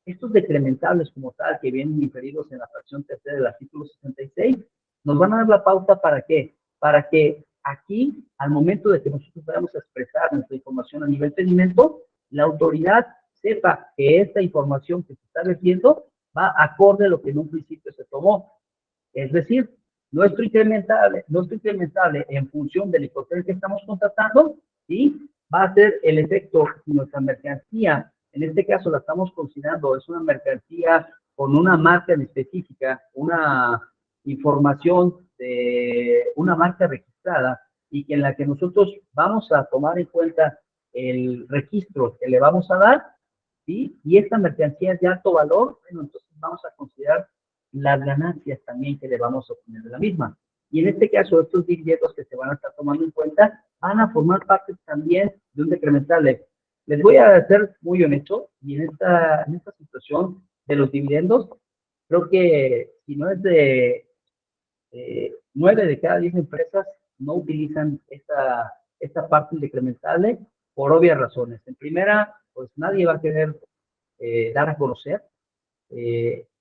Estos decrementables como tal, que vienen inferidos en la fracción tercera del artículo 66, nos van a dar la pauta ¿para qué? Para que aquí, al momento de que nosotros vayamos a expresar nuestra información a nivel pedimento, la autoridad sepa que esta información que se está vertiendo va acorde a lo que en un principio se tomó. Es decir, nuestro incrementable en función del hipoteca que estamos contratando, ¿sí? Va a ser el efecto si nuestra mercancía, en este caso la estamos considerando, es una mercancía con una marca en específica, una información de una marca registrada y que en la que nosotros vamos a tomar en cuenta el registro que le vamos a dar, ¿sí? Y esta mercancía es de alto valor, bueno, entonces vamos a considerar las ganancias también que le vamos a obtener de la misma. Y en este caso, estos dividendos que se van a estar tomando en cuenta van a formar parte también de un decrementable. Les voy a ser muy honesto, y en esta situación de los dividendos, creo que si no es de 9 de cada 10 empresas no utilizan esta parte decrementable por obvias razones. En primera, pues nadie va a querer dar a conocer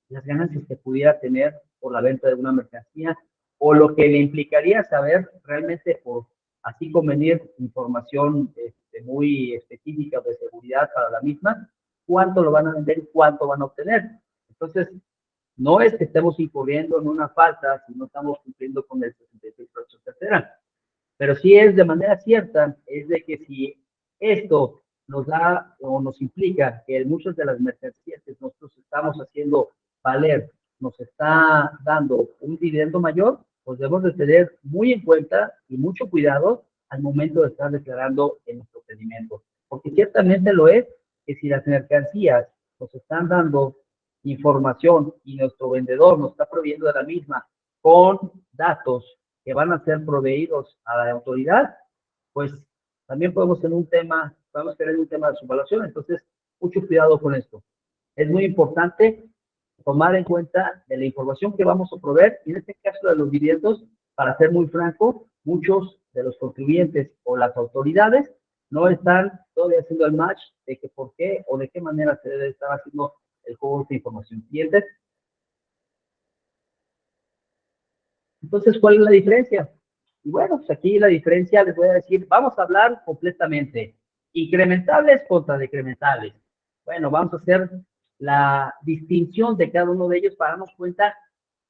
las ganancias que pudiera tener por la venta de una mercancía o lo que le implicaría saber realmente por así convenir información muy específica de seguridad para la misma, cuánto lo van a vender y cuánto van a obtener. Entonces, no es que estemos incurriendo en una falta si no estamos cumpliendo con el 66% tercera, pero sí es de manera cierta, es de que si esto nos da o nos implica que muchas de las mercancías que nosotros estamos haciendo valer nos está dando un dividendo mayor, pues debemos de tener muy en cuenta y mucho cuidado al momento de estar declarando en nuestro pedimento. Porque ciertamente lo es que si las mercancías nos están dando información y nuestro vendedor nos está proveyendo de la misma con datos que van a ser proveídos a la autoridad, pues también podemos tener un tema de subvaluación. Entonces, mucho cuidado con esto. Es muy importante tomar en cuenta de la información que vamos a proveer, y en este caso de los dividendos, para ser muy franco, muchos de los contribuyentes o las autoridades no están todavía haciendo el match de que por qué o de qué manera se debe estar haciendo el juego de esta información. ¿Entiendes? Entonces, ¿cuál es la diferencia? Y bueno, pues aquí la diferencia les voy a decir, vamos a hablar completamente. Incrementables contra decrementables. Bueno, vamos a hacer la distinción de cada uno de ellos para darnos cuenta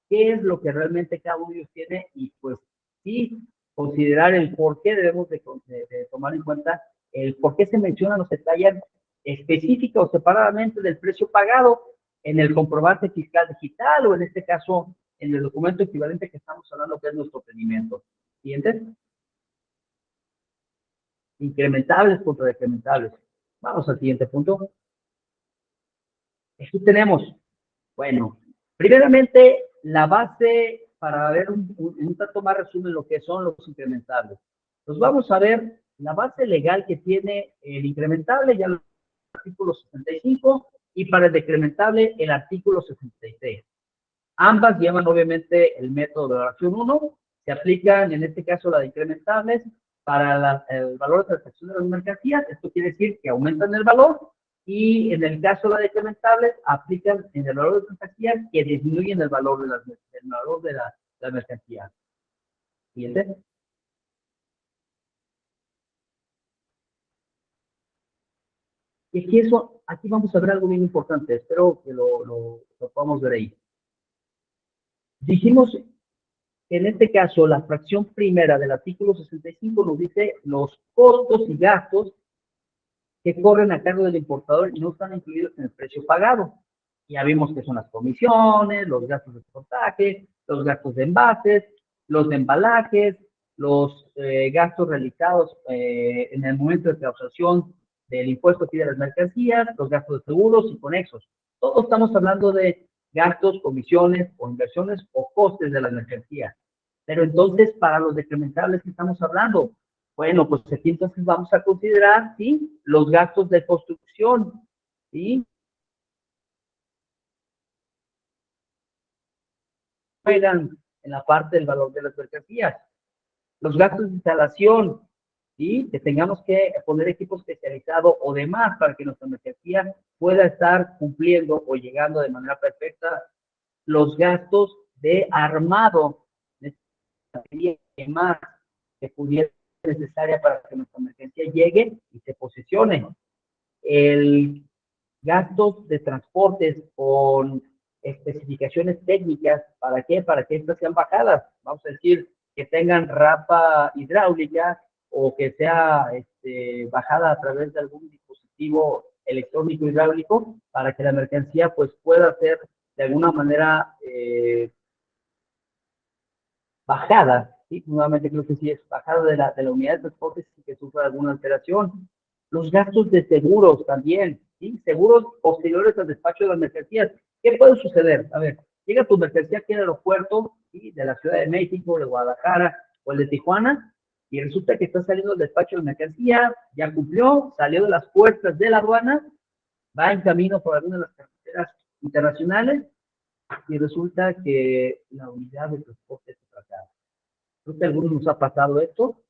qué es lo que realmente cada uno de ellos tiene y pues sí considerar el por qué debemos de tomar en cuenta el por qué se mencionan o se detallan específica o separadamente del precio pagado en el comprobante fiscal digital o en este caso en el documento equivalente que estamos hablando que es nuestro pedimento. ¿Siguiente? Incrementables contra decrementables. Vamos al siguiente punto. Aquí tenemos, bueno, primeramente la base para ver un tanto más resumen lo que son los incrementables. Pues vamos a ver la base legal que tiene el incrementable, ya el artículo 65, y para el decrementable el artículo 66. Ambas llevan obviamente el método de oración 1, se aplican en este caso las incrementables para el valor de transacción de las mercancías, esto quiere decir que aumentan el valor, y en el caso de las decrementables aplican en el valor de transacciones que disminuyen el valor de la mercancía. ¿Siguiente? Y aquí vamos a ver algo bien importante, espero que lo podamos ver ahí. Dijimos en este caso, la fracción primera del artículo 65 nos dice los costos y gastos que corren a cargo del importador y no están incluidos en el precio pagado. Ya vimos que son las comisiones, los gastos de transportaje, los gastos de envases, los de embalajes, los gastos realizados en el momento de causación del impuesto aquí de las mercancías, los gastos de seguros y conexos. Todos estamos hablando de gastos, comisiones o inversiones o costes de las mercancías. Pero entonces, para los decrementables que estamos hablando, bueno, pues aquí entonces vamos a considerar, ¿sí? Los gastos de construcción, ¿sí? Juegan en la parte del valor de las mercancías. Los gastos de instalación, ¿sí? Que tengamos que poner equipo especializado o demás para que nuestra mercancía pueda estar cumpliendo o llegando de manera perfecta. Los gastos de armado, de más que pudiera ser necesaria para que nuestra mercancía llegue y se posicione. El gastos de transportes con especificaciones técnicas, ¿para qué? Para que estas sean bajadas. Vamos a decir que tengan rapa hidráulica o que sea bajada a través de algún dispositivo electrónico hidráulico para que la mercancía pues pueda ser de alguna manera bajada, ¿sí? Nuevamente creo que sí es bajada de la unidad de transporte sin que sufra alguna alteración. Los gastos de seguros también, ¿sí? Seguros posteriores al despacho de las mercancías. ¿Qué puede suceder? A ver, llega tu mercancía aquí al aeropuerto, ¿sí? De la Ciudad de México, de Guadalajara o el de Tijuana, y resulta que está saliendo del despacho de mercancía, ya cumplió, salió de las puertas de la aduana, va en camino por alguna de las carreteras internacionales, y resulta que la unidad de transporte es atrasada. Creo que a algunos nos ha pasado esto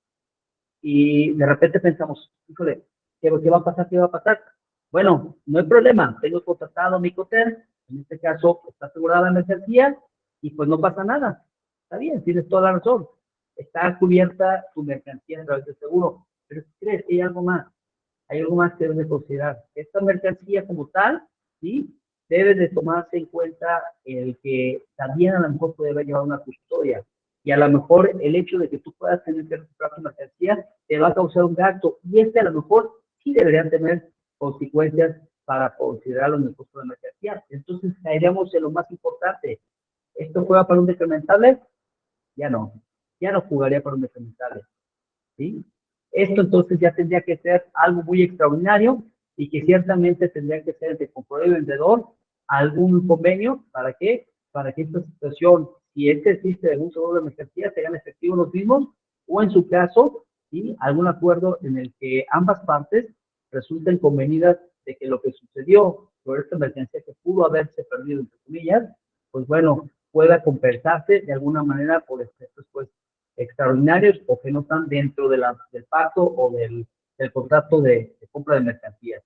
y de repente pensamos, híjole, ¿qué va a pasar? ¿Qué va a pasar? Bueno, no hay problema, tengo contratado mi coter, en este caso está asegurada la mercancía y pues no pasa nada. Está bien, tienes toda la razón. Está cubierta tu mercancía a través del seguro. Pero si crees que hay algo más que debes de considerar. Esta mercancía como tal, ¿sí? Debe de tomarse en cuenta el que también a lo mejor puede llevar una custodia. Y a lo mejor el hecho de que tú puedas tener que recuperar tu mercancía te va a causar un gasto. Y a lo mejor sí deberían tener consecuencias para considerarlo en el costo de mercancía. Entonces caeríamos en lo más importante. ¿Esto juega para un decrementable? Ya no. Ya no jugaría para un decrementable. ¿Sí? Esto entonces ya tendría que ser algo muy extraordinario y que ciertamente tendría que ser entre comprador y vendedor algún convenio. ¿Para qué? Para que esta situación, si existe algún seguro de mercancía, sean efectivos los mismos o en su caso, ¿sí? Algún acuerdo en el que ambas partes resulten convenidas de que lo que sucedió por esta mercancía que pudo haberse perdido, entre comillas, pues bueno, pueda compensarse de alguna manera por efectos pues extraordinarios o que no están dentro de del pacto o del contrato de compra de mercancías.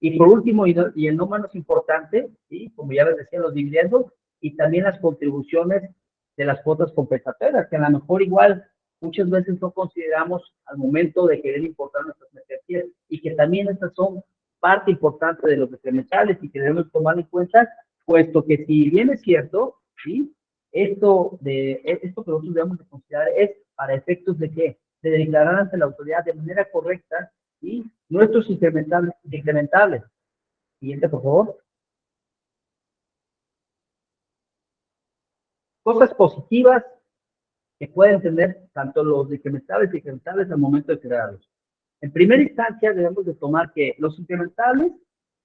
Y por último, y el no menos importante, ¿sí? Como ya les decía, los dividendos y también las contribuciones de las cuotas compensatorias, que a lo mejor igual muchas veces no consideramos al momento de querer importar nuestras mercancías y que también estas son parte importante de los decrementales y que debemos tomar en cuenta, puesto que si bien es cierto, ¿sí? Esto que nosotros debemos de considerar es para efectos de qué? De declarar ante la autoridad de manera correcta y nuestros incrementables. Siguiente, por favor. Cosas positivas que pueden tener tanto los incrementables y incrementables al momento de crearlos. En primera instancia, debemos de tomar que los incrementables,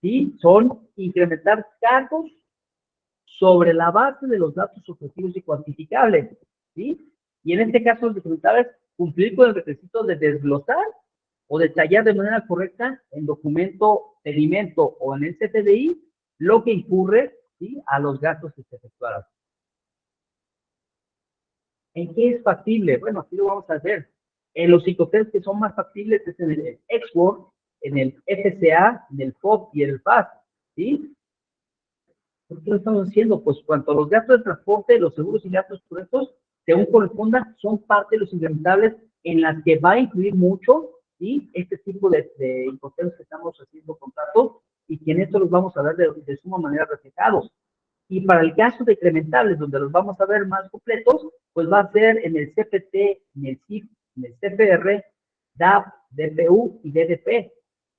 ¿sí? Son incrementar cargos sobre la base de los datos objetivos y cuantificables, ¿sí? Y en este caso, los incrementables cumplir con el requisito de desglosar o detallar de manera correcta en documento pedimento o en el CFDI lo que incurre, ¿sí? A los gastos que se efectuaron. ¿En qué es factible? Bueno, aquí lo vamos a hacer. En los psicotests que son más factibles es en el Export, en el FCA, en el FOB y en el FAS, ¿sí? ¿Por qué lo estamos haciendo? Pues cuanto a los gastos de transporte, los seguros y gastos por estos, según corresponda, son parte de los incrementables en las que va a incluir mucho, ¿sí? Este tipo de impuestos que estamos haciendo contratos y que en esto los vamos a ver de suma manera reflejados. Y para el caso de incrementables, donde los vamos a ver más completos, pues va a ser en el CPT, en el CIF, en el CFR, DAP, DPU y DDP.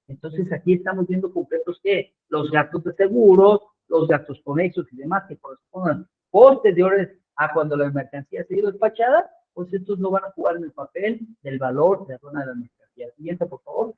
Entonces aquí estamos viendo completos que los gastos de seguros, los gastos conexos y demás que correspondan posteriores a cuando la mercancía ha sido despachada, pues estos no van a jugar en el papel del valor de aduana de la mercancía. Siguiente, por favor.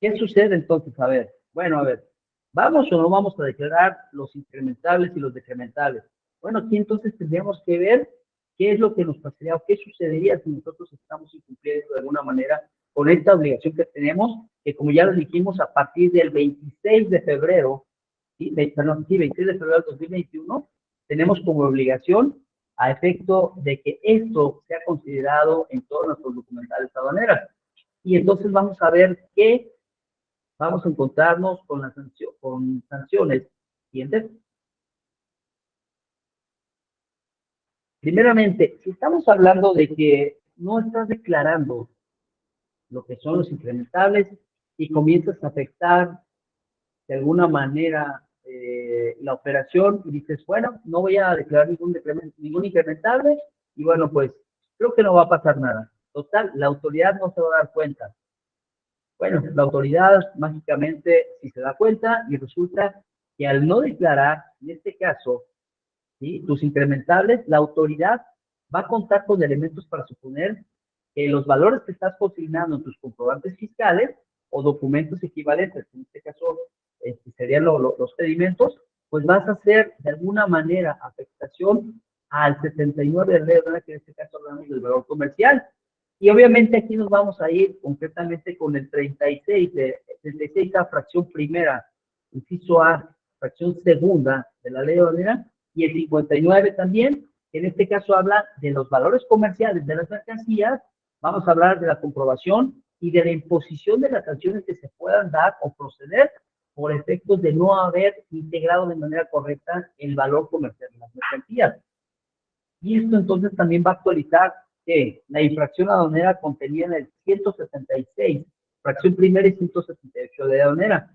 ¿Qué sucede entonces? A ver, bueno, a ver, ¿vamos o no vamos a declarar los incrementables y los decrementables? Bueno, aquí entonces tendríamos que ver qué es lo que nos pasaría o qué sucedería si nosotros estamos incumpliendo de alguna manera con esta obligación que tenemos, que como ya lo dijimos, a partir del 26 de febrero, ¿sí? Perdón, sí, 26 de febrero del 2021, tenemos como obligación a efecto de que esto sea considerado en todos nuestros documentales aduaneras. Y entonces vamos a ver qué vamos a encontrarnos con las sanciones siguientes. Primeramente, si estamos hablando de que no estás declarando lo que son los incrementables y comienzas a afectar de alguna manera la operación y dices, bueno, no voy a declarar ningún incrementable y bueno, pues creo que no va a pasar nada. Total, la autoridad no se va a dar cuenta. Bueno, la autoridad mágicamente si se da cuenta y resulta que al no declarar, en este caso, ¿sí? Tus incrementables, la autoridad va a contar con elementos para suponer que los valores que estás consignando en tus comprobantes fiscales o documentos equivalentes, en este caso serían los pedimentos, pues vas a hacer de alguna manera afectación al 79 de la ley, que en este caso hablamos del valor comercial. Y obviamente aquí nos vamos a ir concretamente con el 36 a fracción primera, inciso A, fracción segunda de la ley aduanera, y el 59 también, que en este caso habla de los valores comerciales de las mercancías. Vamos a hablar de la comprobación y de la imposición de las sanciones que se puedan dar o proceder por efectos de no haber integrado de manera correcta el valor comercial de las mercancías. Y esto entonces también va a actualizar que la infracción aduanera contenida en el 176, fracción primera y 178 de aduanera,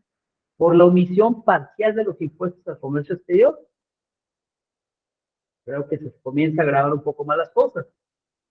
por la omisión parcial de los impuestos al comercio exterior. Creo que se comienza a agravar un poco más las cosas.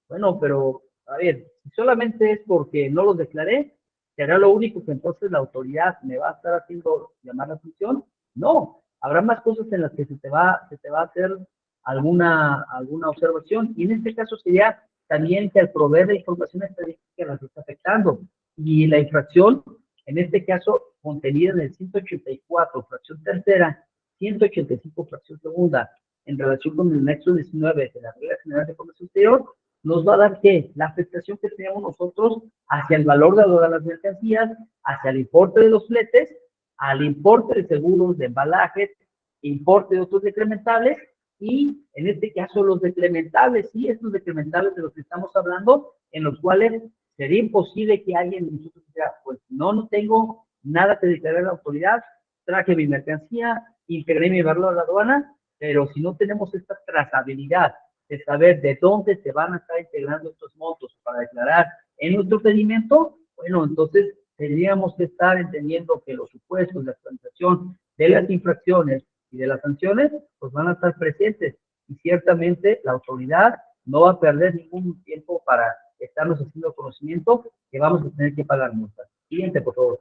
Bueno, pero, a ver, si solamente es porque no los declaré, ¿será lo único que entonces la autoridad me va a estar haciendo llamar la atención? No, habrá más cosas en las que se te va a hacer alguna observación, y en este caso sería también que al proveer de información estadística las está afectando, y la infracción, en este caso, contenida en el 184, fracción tercera, 185, fracción segunda, en relación con el nexo 19 de la Regla General de Comercio Exterior, nos va a dar que la afectación que tenemos nosotros hacia el valor de las mercancías, hacia el importe de los fletes, al importe de seguros, de embalajes, importe de otros decrementables, y en este caso los decrementables, sí, estos decrementables de los que estamos hablando, en los cuales sería imposible que alguien de nosotros diga, pues no tengo nada que declarar a la autoridad, traje mi mercancía, integré mi valor a la aduana, pero si no tenemos esta trazabilidad de saber de dónde se van a estar integrando estos montos para declarar en nuestro pedimento, bueno, entonces tendríamos que estar entendiendo que los supuestos de actualización de las infracciones y de las sanciones, pues van a estar presentes, y ciertamente la autoridad no va a perder ningún tiempo para estarnos haciendo conocimiento que vamos a tener que pagar multas. Siguiente, por favor.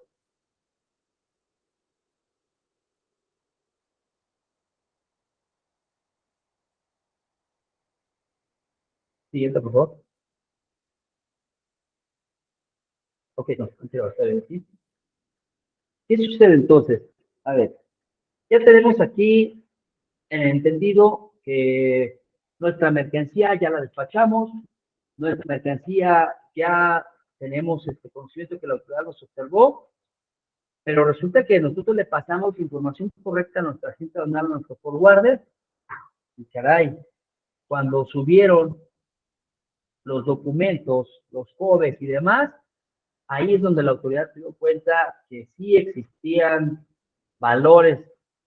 Siguiente, por favor. Ok, no, ¿sí? ¿Qué sucede entonces? A ver, ya tenemos aquí entendido que nuestra mercancía ya la despachamos, nuestra mercancía ya tenemos este conocimiento que la autoridad nos observó, pero resulta que nosotros le pasamos información correcta a nuestra agente aduanal, a nuestro forwarder, y caray, cuando subieron los documentos, los COBES y demás, ahí es donde la autoridad se dio cuenta que sí existían valores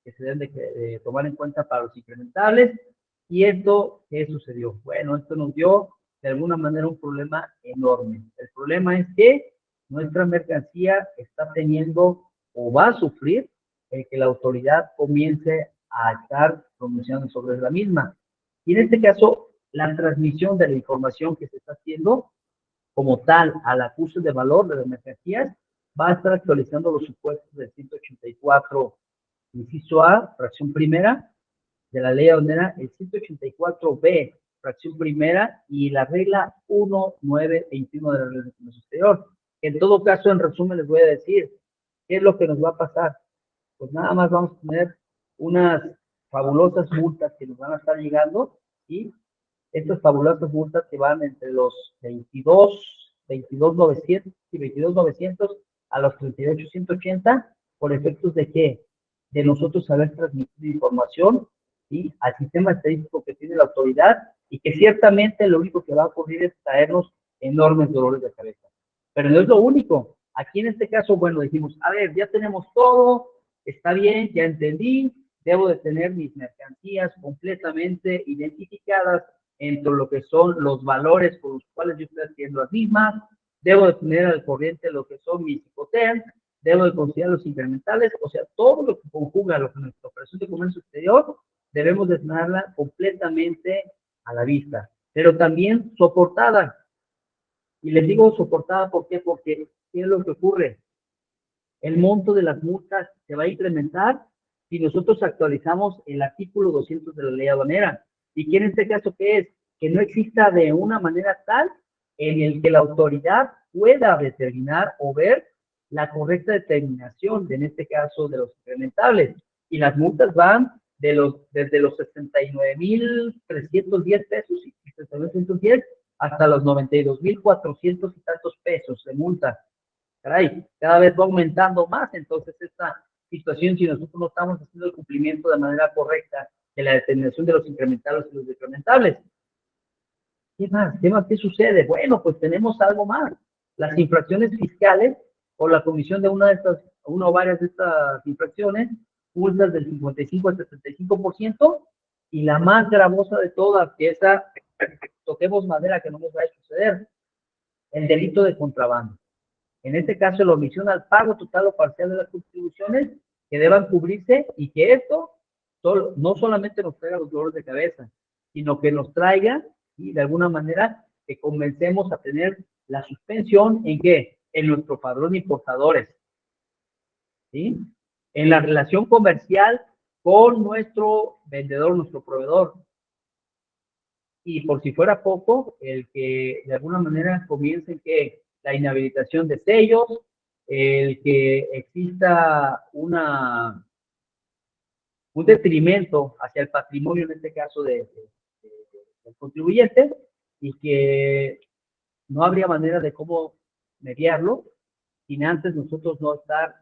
que se deben de tomar en cuenta para los incrementables. ¿Y esto qué sucedió? Bueno, esto nos dio de alguna manera un problema enorme. El problema es que nuestra mercancía está teniendo o va a sufrir el que la autoridad comience a estar pronunciando sobre la misma. Y en este caso, la transmisión de la información que se está haciendo como tal al acuse de valor de las mercancías va a estar actualizando los supuestos del 184, inciso A, fracción primera, de la ley aduanera, el 184B, fracción primera, y la regla 1921 de la ley de comercio exterior. En todo caso, en resumen, les voy a decir, ¿qué es lo que nos va a pasar? Pues nada más vamos a tener unas fabulosas multas que nos van a estar llegando, y estas fabulosas multas que van entre los 22,900 y 22,900 a los 38,180, por efectos de qué? De nosotros haber transmitido información, ¿sí?, al sistema estadístico que tiene la autoridad, y que ciertamente lo único que va a ocurrir es traernos enormes dolores de cabeza. Pero no es lo único. Aquí en este caso, bueno, dijimos, a ver, ya tenemos todo, está bien, ya entendí, debo de tener mis mercancías completamente identificadas entre lo que son los valores por los cuales yo estoy haciendo las mismas, debo de tener al corriente lo que son mis hipoteas, debo de considerar los incrementales, o sea, todo lo que conjuga lo que nuestra operación de comercio exterior, debemos de tenerla completamente a la vista, pero también soportada. Y les digo soportada, ¿por qué? Porque, ¿qué es lo que ocurre? El monto de las multas se va a incrementar si nosotros actualizamos el artículo 200 de la ley aduanera. ¿Y que en este caso qué es? Que no exista de una manera tal en el que la autoridad pueda determinar o ver la correcta determinación, en este caso, de los incrementables. Y las multas van desde los 69,310 pesos y 69,110 hasta los 92,400 y tantos pesos de multa. Caray, cada vez va aumentando más, entonces esta situación, si nosotros no estamos haciendo el cumplimiento de manera correcta de la determinación de los incrementales y los decrementables. ¿Qué más? ¿Qué más? ¿Qué sucede? Bueno, pues tenemos algo más. Las infracciones fiscales o la comisión de una o varias de estas infracciones, multas del 55 al 75%, y la más gravosa de todas, que esa, toquemos madera que no nos va a suceder, el delito de contrabando. En este caso, la omisión al pago total o parcial de las contribuciones que deban cubrirse, y que esto no solamente nos traiga los dolores de cabeza, sino que nos traiga, y de alguna manera, que comencemos a tener la suspensión en qué? En nuestro padrón de importadores, ¿sí? En la relación comercial con nuestro vendedor, nuestro proveedor. Y por si fuera poco, el que de alguna manera comiencen que la inhabilitación de sellos, el que exista un detrimento hacia el patrimonio, en este caso del contribuyente, y que no habría manera de cómo mediarlo sin antes nosotros no estar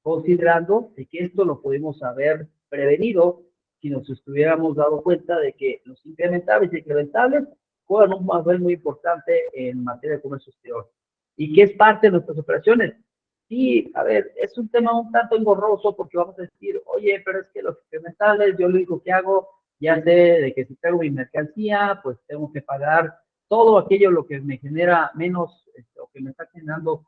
considerando de que esto lo podemos haber prevenido si nos estuviéramos dado cuenta de que los incrementables y decrementables juegan un papel muy importante en materia de comercio exterior, y que es parte de nuestras operaciones. Sí, a ver, es un tema un tanto engorroso, porque vamos a decir, oye, pero es que los incrementales, yo lo único que hago, ya sé de que si traigo mi mercancía, pues tengo que pagar todo aquello lo que me genera menos, o que me está generando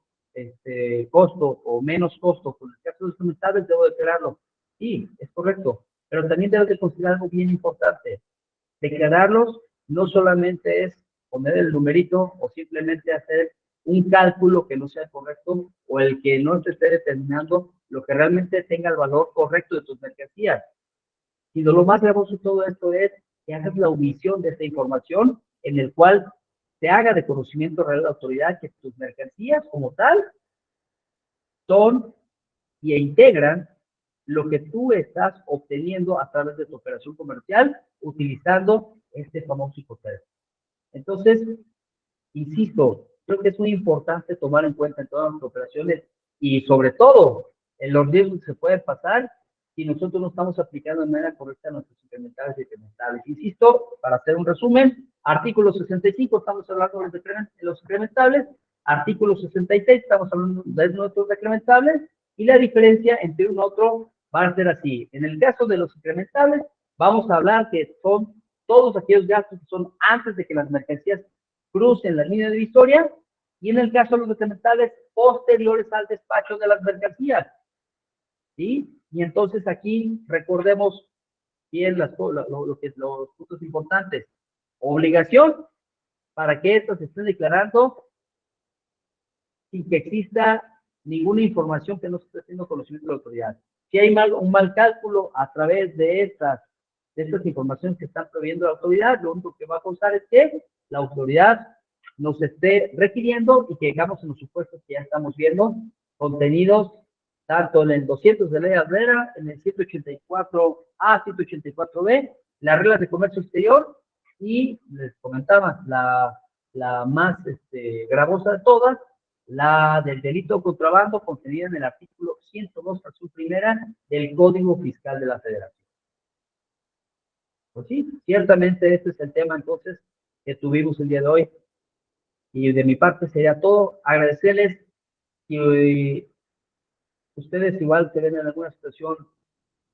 costo o menos costo. Con el caso de los incrementables, debo declararlo. Sí, es correcto, pero también debo de considerar algo bien importante. Declararlos no solamente es poner el numerito o simplemente hacer un cálculo que no sea correcto, o el que no te esté determinando lo que realmente tenga el valor correcto de tus mercancías, sino lo más gravoso de todo esto es que hagas la omisión de esta información, en el cual se haga de conocimiento real de la autoridad que tus mercancías como tal son e integran lo que tú estás obteniendo a través de tu operación comercial utilizando este famoso hipoteca. Entonces, insisto, creo que es muy importante tomar en cuenta en todas las operaciones, y sobre todo en los riesgos que se pueden pasar si nosotros no estamos aplicando de manera correcta nuestros incrementales y decrementales. Insisto, para hacer un resumen, artículo 65 estamos hablando de los incrementales, artículo 66 estamos hablando de nuestros decrementables, y la diferencia entre uno y otro va a ser así. En el caso de los incrementables, vamos a hablar que son todos aquellos gastos que son antes de que las mercancías crucen la línea divisoria, y en el caso de los decrementales, posteriores al despacho de las mercancías, ¿sí? Y entonces aquí recordemos bien los puntos importantes. Obligación para que estos se estén declarando sin que exista ninguna información que no se esté haciendo conocimiento de la autoridad. Si hay un mal cálculo a través de estas informaciones que están proveyendo la autoridad, lo único que va a causar es que la autoridad nos esté requiriendo y que llegamos en los supuestos que ya estamos viendo, contenidos tanto en el 200 de ley Abrera, en el 184A, 184B, las reglas de comercio exterior, y les comentaba, la más gravosa de todas, la del delito de contrabando, contenida en el artículo 102, fracción primera del Código Fiscal de la Federación. Pues sí, ciertamente este es el tema entonces que tuvimos el día de hoy. Y de mi parte sería todo. Agradecerles que ustedes igual que ven en alguna situación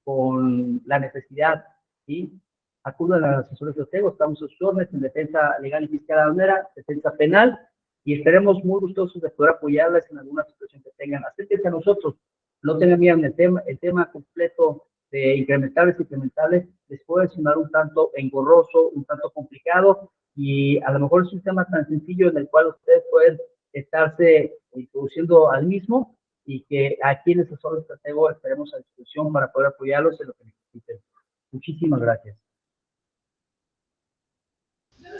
con la necesidad, ¿sí? Acudan a las asesorías de Otego, estamos en sus órdenes en defensa legal y fiscal aduanera, defensa penal, y estaremos muy gustosos de poder apoyarles en alguna situación que tengan. Acérquense a nosotros, no tengan miedo en el tema completo de incrementables y incrementables, les puede sonar un tanto engorroso, un tanto complicado, y a lo mejor es un tema tan sencillo en el cual ustedes pueden estarse introduciendo al mismo, y que aquí en el asesor estratego estaremos a disposición para poder apoyarlos en lo que necesiten. Muchísimas gracias.